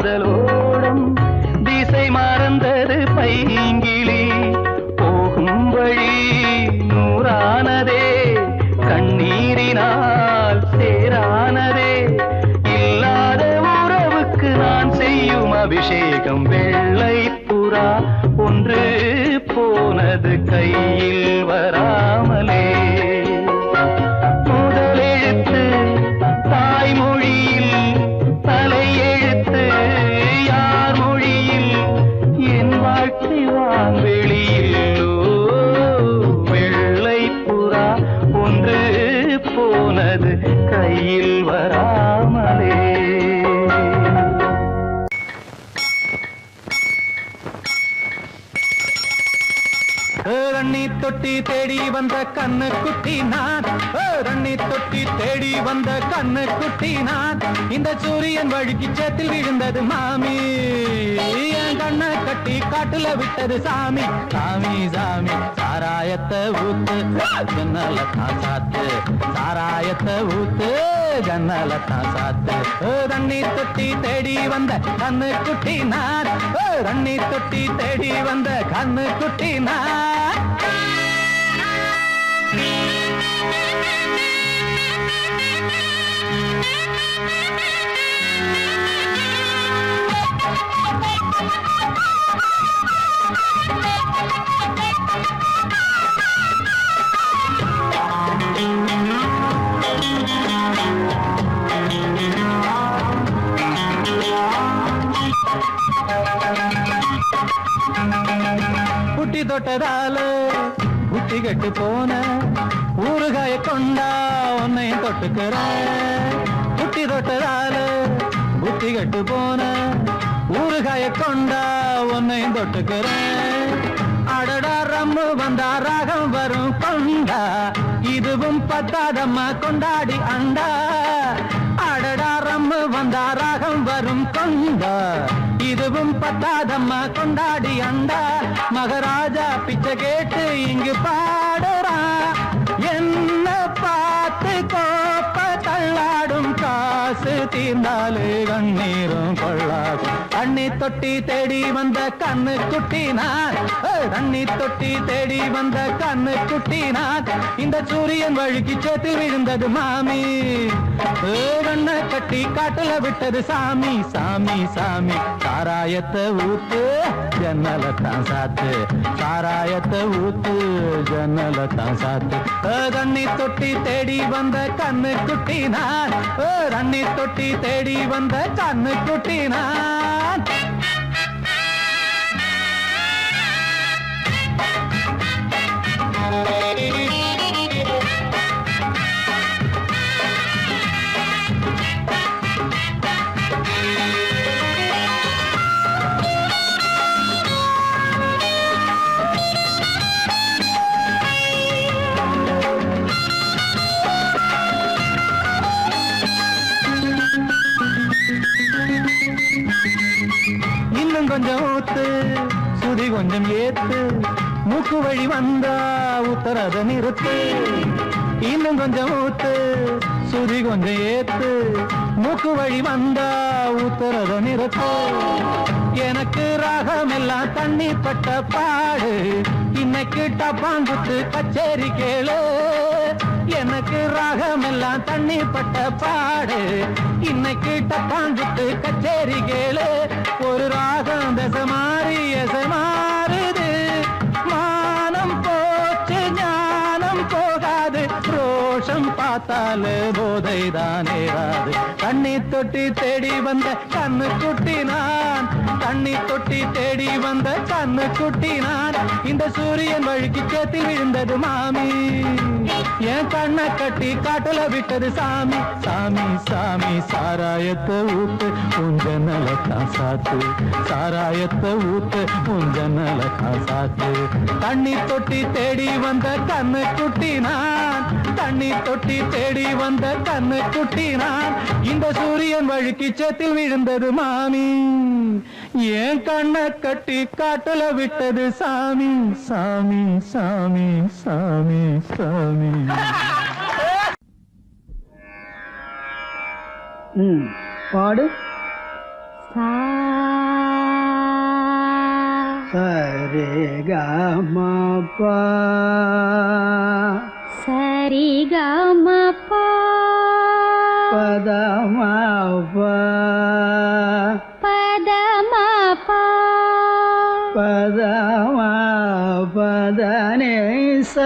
காதலோடும் திசை மறந்தது பைங்கிளி போகும் வழி நூறானதே கண்ணீரினால் சேரானதே இல்லாத உறவுக்கு நான் செய்யும் அபிஷேகம் வெள்ளை புறா ஒன்று போனது கையில் வராமலே முதலெழுத்து தாய்மொழியில் தலையெழுத்து யார் மொழியில் என் வாழ்க்கை வான்வெளியில் வெள்ளை புறா ஒன்று போனது கையில் வராமலே ரண்ணி தொட்டி தேடி வந்த கண்ணு குட்டி நான் ரண்ணி தொட்டி தேடி வந்த கண்ணு குட்டி நான் இந்த சூரியன் வழுக்கி சேத்தில் விழுந்தது மாமி என் கண்ணை கட்டி காட்டுல விட்டது சாமி சாமி சாமி சாராயத்தை ஊத்து ஜன்னல தான் சாத்து சாராயத்தை ஊத்து ஜன்னல தான் சாத்து ரண்ணி தொட்டி தேடி வந்த கண்ணு குட்டி நான் ரண்ணி தொட்டி தேடி வந்த கண்ணு குட்டி நான் புட்டி தொட்டதால புட்டி கட்டு போன ஊறுகாய கொண்டா உன்னை தொட்டுக்கிற புட்டி தொட்டதால புட்டி கட்டு போன ஊறுகாய கொண்டா உன்னை தொட்டுக்கிற அடடா ரம்மு வந்தா ராகம் வரும் கொண்டா இதுவும் பத்தாதம்மா கொண்டாடி அண்டா அடடா ரம்மு வந்தா ராகம் வரும் கொண்டா இதுவும் பத்தாதம்மா கொண்டாடி அண்டா மகாராஜா பிச்சை கேட்டு இங்கு பாடுறா என்ன பார்த்து கோப்ப தள்ளாடும் காசு தீர்ந்தாலே கண்ணீரும் கொள்ளாது தண்ணி தொட்டி தேடி வந்த கண்ணு குட்டி நான் தண்ணி தொட்டி தேடி வந்த கண்ணு குட்டி நான் இந்த சூரியன் வழுக்கி சேத்து விழுந்தது மாமி கண்ணை கட்டி காட்டுல விட்டது சாமி சாமி சாமி சாராயத்தை ஊத்து ஜன்னல தான் சாத்து சாராயத்தை ஊத்து ஜன்னல தான் சாத்து தண்ணி தொட்டி தேடி வந்த கண்ணு குட்டி நான் தண்ணி தொட்டி தேடி வந்த கண்ணு குட்டி நான் இன்னும் கொஞ்சம் ஊத்து சுதி கொஞ்சம் ஏத்து மூக்கு வழி வந்தா உத்தரத நிறுத்து இன்னும் கொஞ்சம் ஊத்து சுதி கொஞ்சம் ஏத்து மூக்கு வழி வந்தா உத்தரத நிறுத்து எனக்கு ராகம் எல்லாம் தண்ணி பட்ட பாடு இன்னைக்கு டப்பாங்குத்து கச்சேரி கேளு எனக்கு ராகம் எல்லாம் தண்ணி பட்ட பாடு இன்னைக்கு டப்பாங்குத்து கச்சேரி கேளு ஒரு ராகம் தசை மாறி எசை மாறுது மானம் போச்சு ஞானம் போகாது ரோஷம் பார்த்தாலே போதை தானேராது தண்ணி தொட்டி தேடி வந்த கண்ணு குட்டி நான் தண்ணி தொட்டி தேடி வந்த கண்ணு குட்டி நான் இந்த சூரியன் வழுக்கி சேத்தில் விழுந்தது மாமி என் கண்ணை கட்டி காட்டுல விட்டது சாமி சாமி சாமி சாராயத்தை ஊத்து உஞ்சனல தான் சாத்து சாராயத்தை ஊத்து உஞ்சனல தான் சாத்து தண்ணி தொட்டி தேடி வந்த கண்ணு குட்டி நான் தண்ணி தொட்டி தேடி வந்த கண்ணு குட்டி நான் இந்த சூரியன் வழுக்கி சேத்தில் விழுந்தது மாமி என் கண்ணை கட்டி காட்டுல விட்டது சாமி சாமி சாமி சாமி சாமி பாடு சரி கமபா சரி கமபா பதமபா பதமபா பதமா பதனேச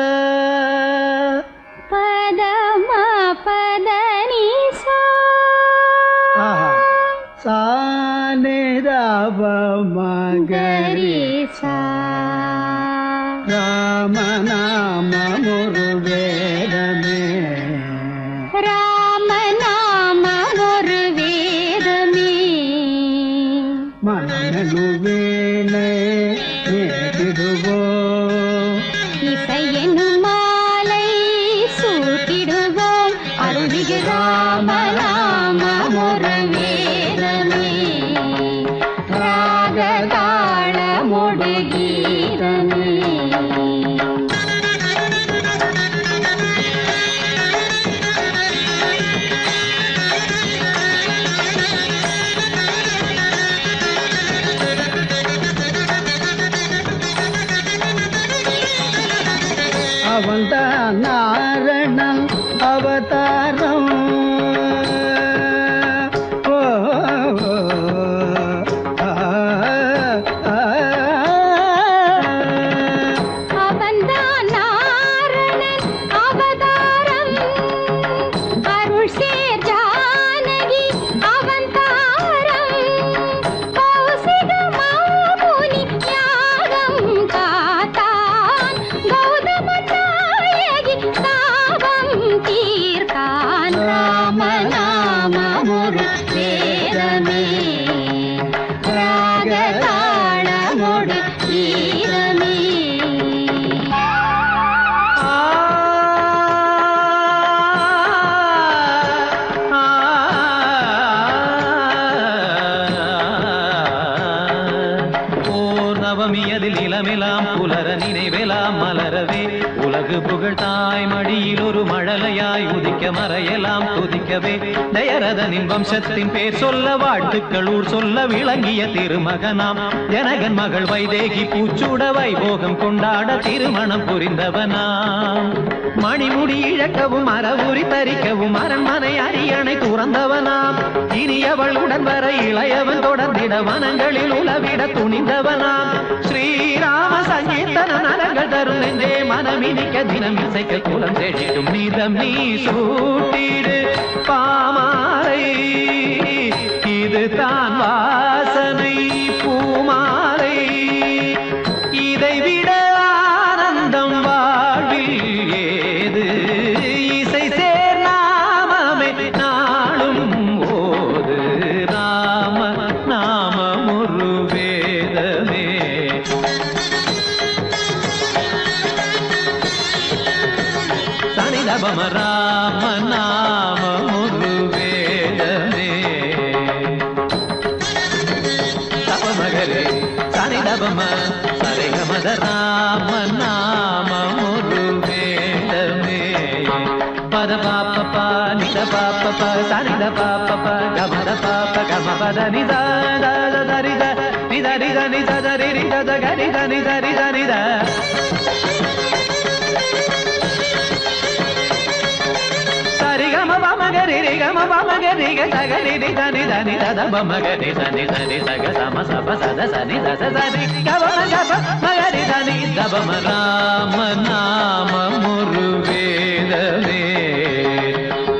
பதமா பதனிசா சானிதப மகரிசா ராமநாம முருவேதமே ராமநாம ஒரு வேதமே மனநுவேனை நேரிடுவோ இசையெனும் மாலை சூட்டிடுவோம் அருள்மிகு ராமநாம ஒரு வேதமே ராகதாளமொடு கீதமே அவன்தான் நாரணன் அவதாரம் அவன்தான் நாரணன் அவதாரம் அருள் சேர் ஜானகி அவதாரம் கௌசிக மாமுனி யாகம் காத்தான் கௌதம நாயகி தாபம் தீர்த்தான் ராமநாம ஒரு வேதமே ராகதாளமொடு கீதமே நவமியதில் இளமெலாம் புலர நினைவெலாம் மலரவே உலகு புகழ் தாய் மடியில் ஒரு மழலையாய் உதிக்க மறையெல்லாம் துதிக்கவே தயரதனின் வம்சத்தின் பேர் சொல்ல வாழ்த்துக்கள் ஊர் சொல்ல விளங்கிய திருமகனாம் ஜனகன் மகள் வைதேகி பூச்சூட வைபோகம் கொண்டாட திருமணம் புரிந்தவனாம் மணிமுடி இழக்கவும் மரபுரி தரிக்கவும் அரண்மனை அரியணை துறந்தவனாம் இனியவள் உடன் வர இளையவன் தொடர்ந்திட வனங்களில் உலவிட துணிந்தவனாம் ஸ்ரீராம சங்கீர்த்தன நலங்கள் தரும் நெஞ்சே மனமினிக்க தினம் இசைக்க குலம் செழிடும் நீதம் நீ சூட்டிடு பாமாலை இது தான் வாசனை பூமாலை இதை விட ஆனந்தம் வாழ்வில் ஏது இசை சேர் நாமமே நாளும் ஓது ராம நாமம் ஒரு வேதமே சனிதபம ராம நாமம் ஒரு வேதமே தபமகரே சனிதபம சரிகமத ராம நாமம் ஒரு வேதமே பத பாப்ப நித பாப்ப சனித பாப்ப கமத பாப்ப கமபத நித தரித நித நித நித தரி நித கரித நித நித நித சரிகம பமகரி ரிகம பமகரி கசகரி நித நித நித பமகரி சனி சனி சக சம சப சத சனி தச சரி கபம கப மகரி சனி தபம ராம நாம ஒரு வேதமே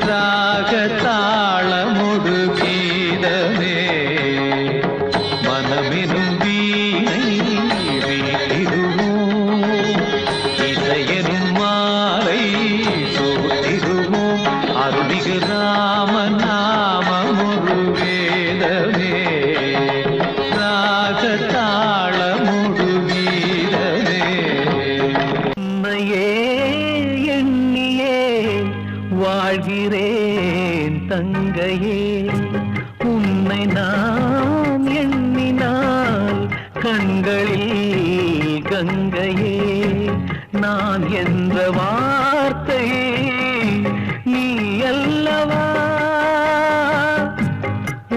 ராகதாளமொடு கீதமே மனமெனும் வீணை வீட்டிடுவோம் இசையெனும் மாலை சூட்டிடுவோம் அருள்மிகு ராம நாமம் ஒரு வேதமே ராகதாளமொடு கீதமே உன்னையே எண்ணியே வாழ்கிறேன் தங்கையே உன்னை நான் எண்ணினால் கண்களில் கங்கையே நான் என்ற வார்த்தை நீ அல்லவா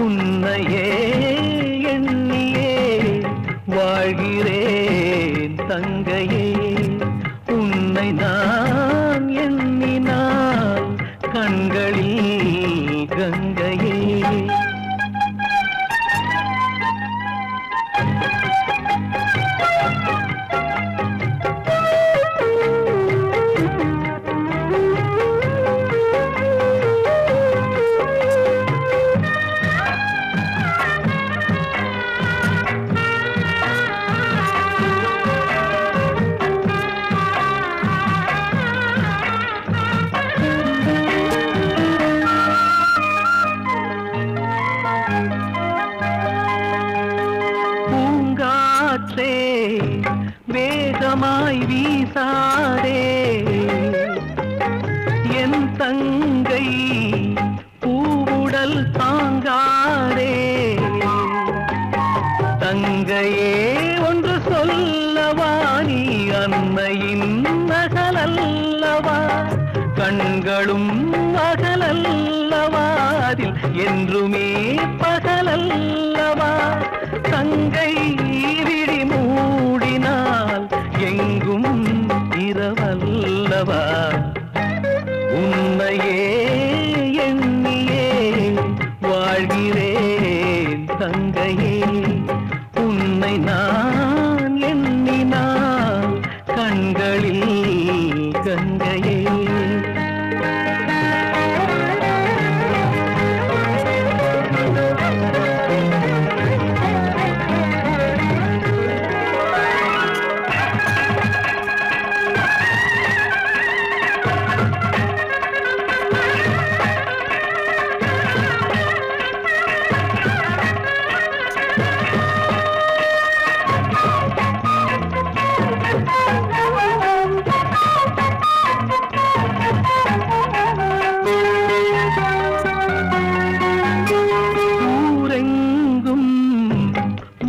உன்னையே தங்கையே உன்னை நான் எண்ணினால் கண்களில் கங்கையே வேகமாய் வீசாதே என் தங்கை பூவுடல் தாங்காதே தங்கையே ஒன்று சொல்லவா நீ அன்னையின் மகளல்லவா கண்களும் மகளல்லவா அதில் என்றுமே பகலல்லவா தங்கை விழி மூடினால் எங்கும் இரவல்லவா உன்னையே எண்ணியே வாழ்கிறேன் தங்கையே உன்னை நான் எண்ணினால் கண்களில் கங்கையே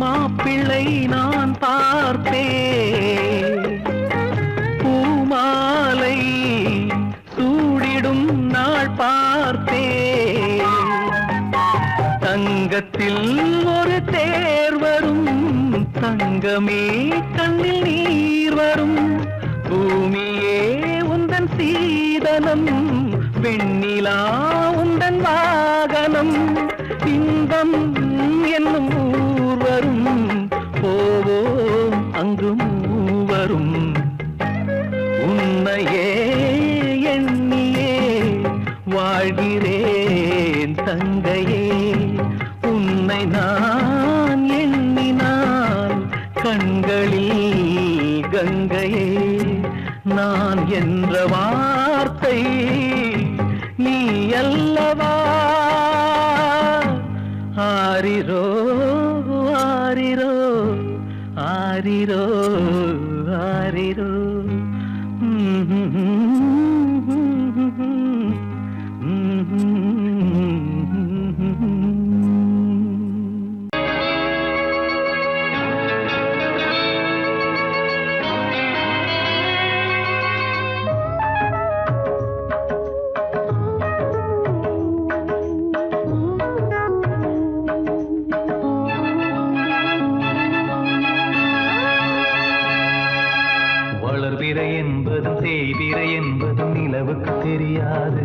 மாப்பிள்ளை நான் பார்த்தேன் பூமாலை சூடிடும் நாள் பார்த்தேன் தங்கத்தில் ஒரு தேர் வரும் தங்கமே கண்ணில் நீர் வரும் பூமியே உந்தன் சீதனம் வெண்ணிலா உந்தன் வாகனம் இன்பம் என்னும் ஊர் வரும் போவோம் அங்கு மூவரும் உன்னையே எண்ணியே வாழ்கிறேன் தங்கையே உன்னை நான் எண்ணினால் கண்களில் கங்கையே நான் என்ற வார்த்தை நீ அல்லவா ஆரிரோ ஆரிரோ ஆரிரோ ஆரிரோ வளர்பிறை என்பதும் தேய்பிறை என்பதும் நிலவுக்கு தெரியாது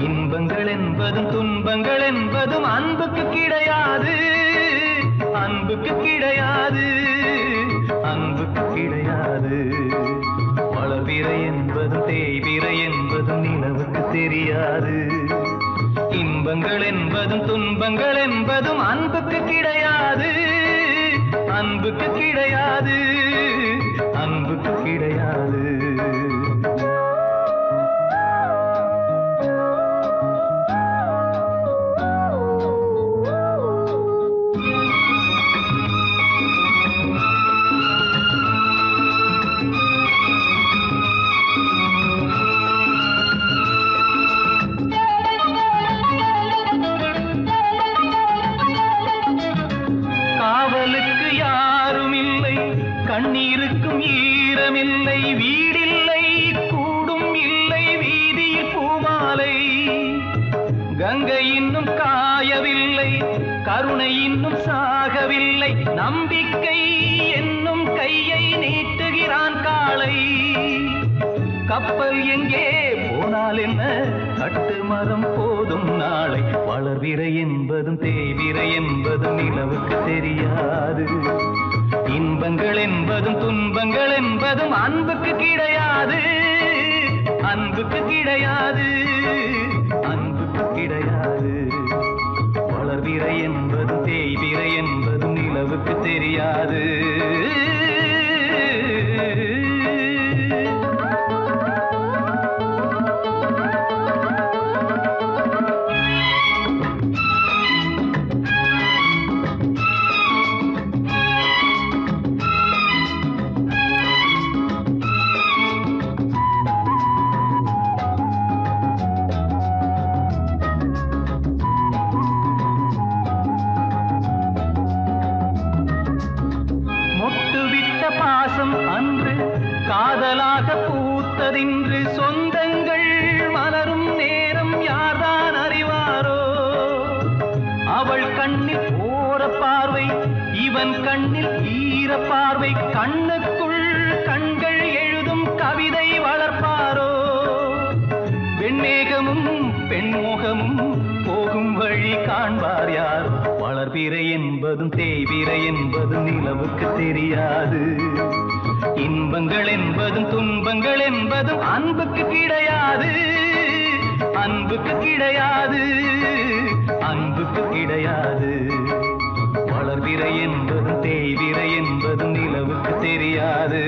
இன்பங்கள் என்பதும் துன்பங்கள் என்பதும் அன்புக்கு கிடையாது அன்புக்கு கிடையாது அன்புக்கு கிடையாது வளர்பிறை என்பதும் தேய்பிறை என்பதும் நிலவுக்கு தெரியாது இன்பங்கள் என்பதும் துன்பங்கள் என்பதும் அன்புக்கு கிடையாது அன்புக்கு கிடையாது அன்புக்கு கிடையாது காவலுக்கு யாரும் இல்லை கண்ணீருக்கும் ஈரமில்லை வீடில்லை கூடும் இல்லை வீதியில் பூமாலை கங்கை இன்னும் காயவில்லை கருணை இன்னும் சாகவில்லை நம்பிக்கை என்னும் கையை நீட்டுகிறான் காளை. கப்பல் எங்கே போனால் என்ன, கட்டு மரம் போதும் நாளை. வளர்விரை என்பதும் தேய்விரை என்பதும் நிலவுக்கு தெரியாது. இன்பங்கள் என்பதும் துன்பங்கள் என்பதும் அன்புக்கு கிடையாது. அன்புக்கு கிடையாது, அன்புக்கு கிடையாது. வளர்விரை என்பதும் தேய்விரை என்பதும் நிலவுக்கு தெரியாது. அன்று காதலாக பூத்ததின்று சொந்தங்கள் மலரும் நேரம் யார்தான் அறிவாரோ. அவள் கண்ணில் ஓர பார்வை, இவன் கண்ணில் ஈர பார்வை. கண்ணுக்குள் கண்கள் எழுதும் கவிதை வளர்ப்பாரோ. வெண்மேகமும் பெண்முகமும் போகும் வழி காண்பார் யார். வளர்பிறை என்பதும் தேய்பிறை என்பதும் நிலவுக்கு தெரியாது. இன்பங்கள் என்பதும் துன்பங்கள் என்பதும் அன்புக்கு கிடையாது. அன்புக்கு கிடையாது, அன்புக்கு கிடையாது. வளர்பிறை என்பதும் தேய்பிறை என்பதும் நிலவுக்கு தெரியாது.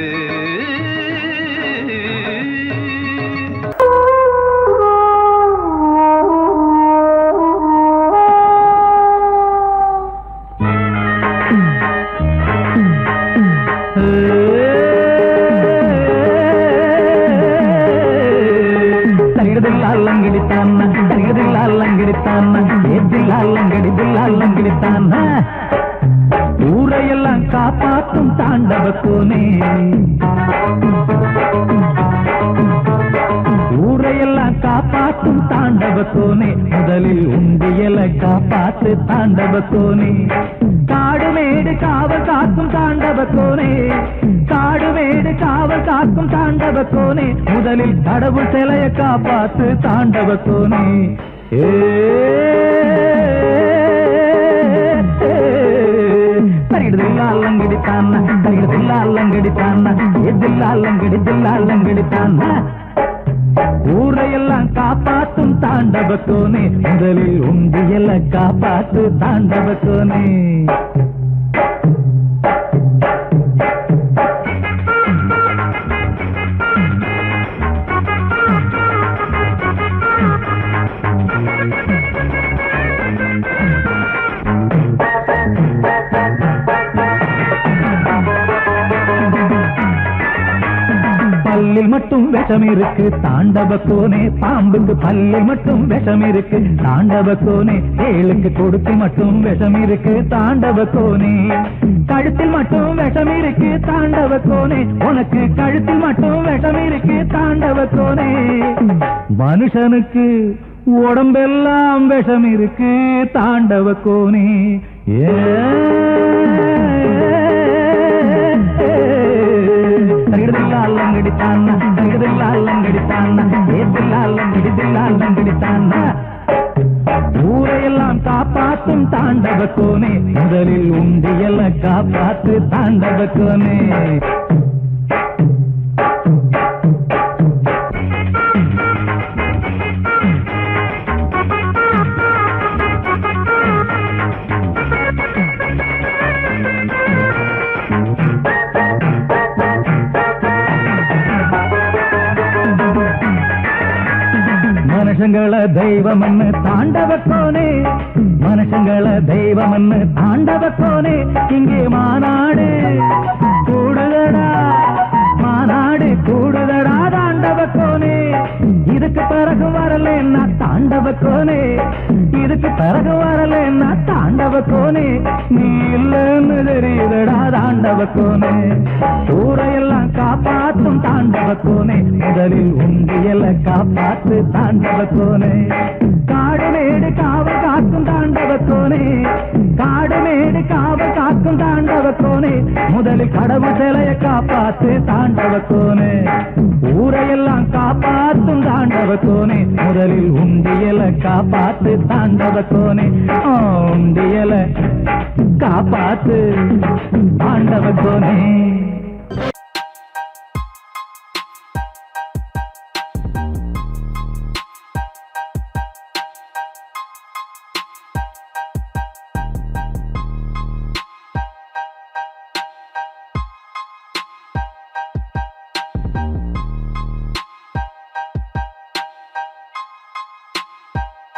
ஊரையெல்லாம் காப்பாற்றும் தாண்டவ கோனே, ஊரையெல்லாம் காப்பாற்றும் தாண்டவ கோனே. முதலில் உண்டியல காப்பாத்து தாண்டவ கோனே. காடு மேடு காவல் காக்கும் தாண்டவ கோனே, காடு மேடு காவல் காக்கும் தாண்டவ கோனே. முதலில் கடவுள் சிலைய காப்பாத்து தாண்டவ கோனே. தரிடுதில்லாலங்கடித்தான, தரிடுதில்லாலங்கடித்தான, எதில்லாலங்கடிதில்லாலங்கடித்தான. ஊரையெல்லாம் காப்பாற்றும் தாண்டவ கோனே. முதலில் உண்டியல காப்பாத்து தாண்டவ கோனே. பல்லில் மட்டும் விஷம் இருக்கு தாண்டவ கோனே. பாம்புக்கு பல்லில் மட்டும் விஷம் இருக்கு தாண்டவ கோனே. ஏழுக்கு கொடுத்து மட்டும் விஷம் இருக்கு தாண்டவ கோனே. கழுத்தில் மட்டும் விஷம் இருக்கு தாண்டவ கோனே. உனக்கு கழுத்தில் மட்டும் விஷம் இருக்கு தாண்டவ கோனே. மனுஷனுக்கு உடம்பெல்லாம் விஷம் இருக்கு தாண்டவ கோனே. தரிடுதில்லாலங்கடித்தான, தரிடுதில்லாலங்கடித்தான, ஏதில்லாலங்கடிதில்லாலங்கடித்தான. ஊரையெல்லாம் காப்பாற்றும் தாண்டவ கோனே. முதலில் உண்டியல காப்பாத்து தாண்டவ கோனே. மனுஷங்கள தெய்வமன்னு தாண்டவ கோனே, மனுஷங்கள தெய்வமன்னு தாண்டவ கோனே. இங்கே மாநாடு கூடுதடா, மாநாடு கூடுதடா தாண்டவ கோனே. இதுக்கு பிறகு வரலன்னா தாண்டவ கோனே, இதுக்கு பிறகு வரலன்னா தாண்டவ கோனே. நீ இல்லன்னு தெரியுதடா தாண்டவ கோனே. ஊரையெல்லாம் காப்பாற்றும் தாண்டவ கோனே. முதலில் உண்டியல காப்பாத்து தாண்டவ கோனே. காடு மேடு காவல் காக்கும் தாண்டவ கோனே, காடு மேடு காவல் காக்கும் தாண்டவ கோனே முதலில் கடவுள் சிலைய காப்பாத்து தாண்டவ கோனே ஊரையெல்லாம் காப்பாத்தும் தாண்டவ கோனே முதலில் உண்டியல காப்பாத்து தாண்டவ கோனே உண்டியல காப்பாத்து தாண்டவ கோனே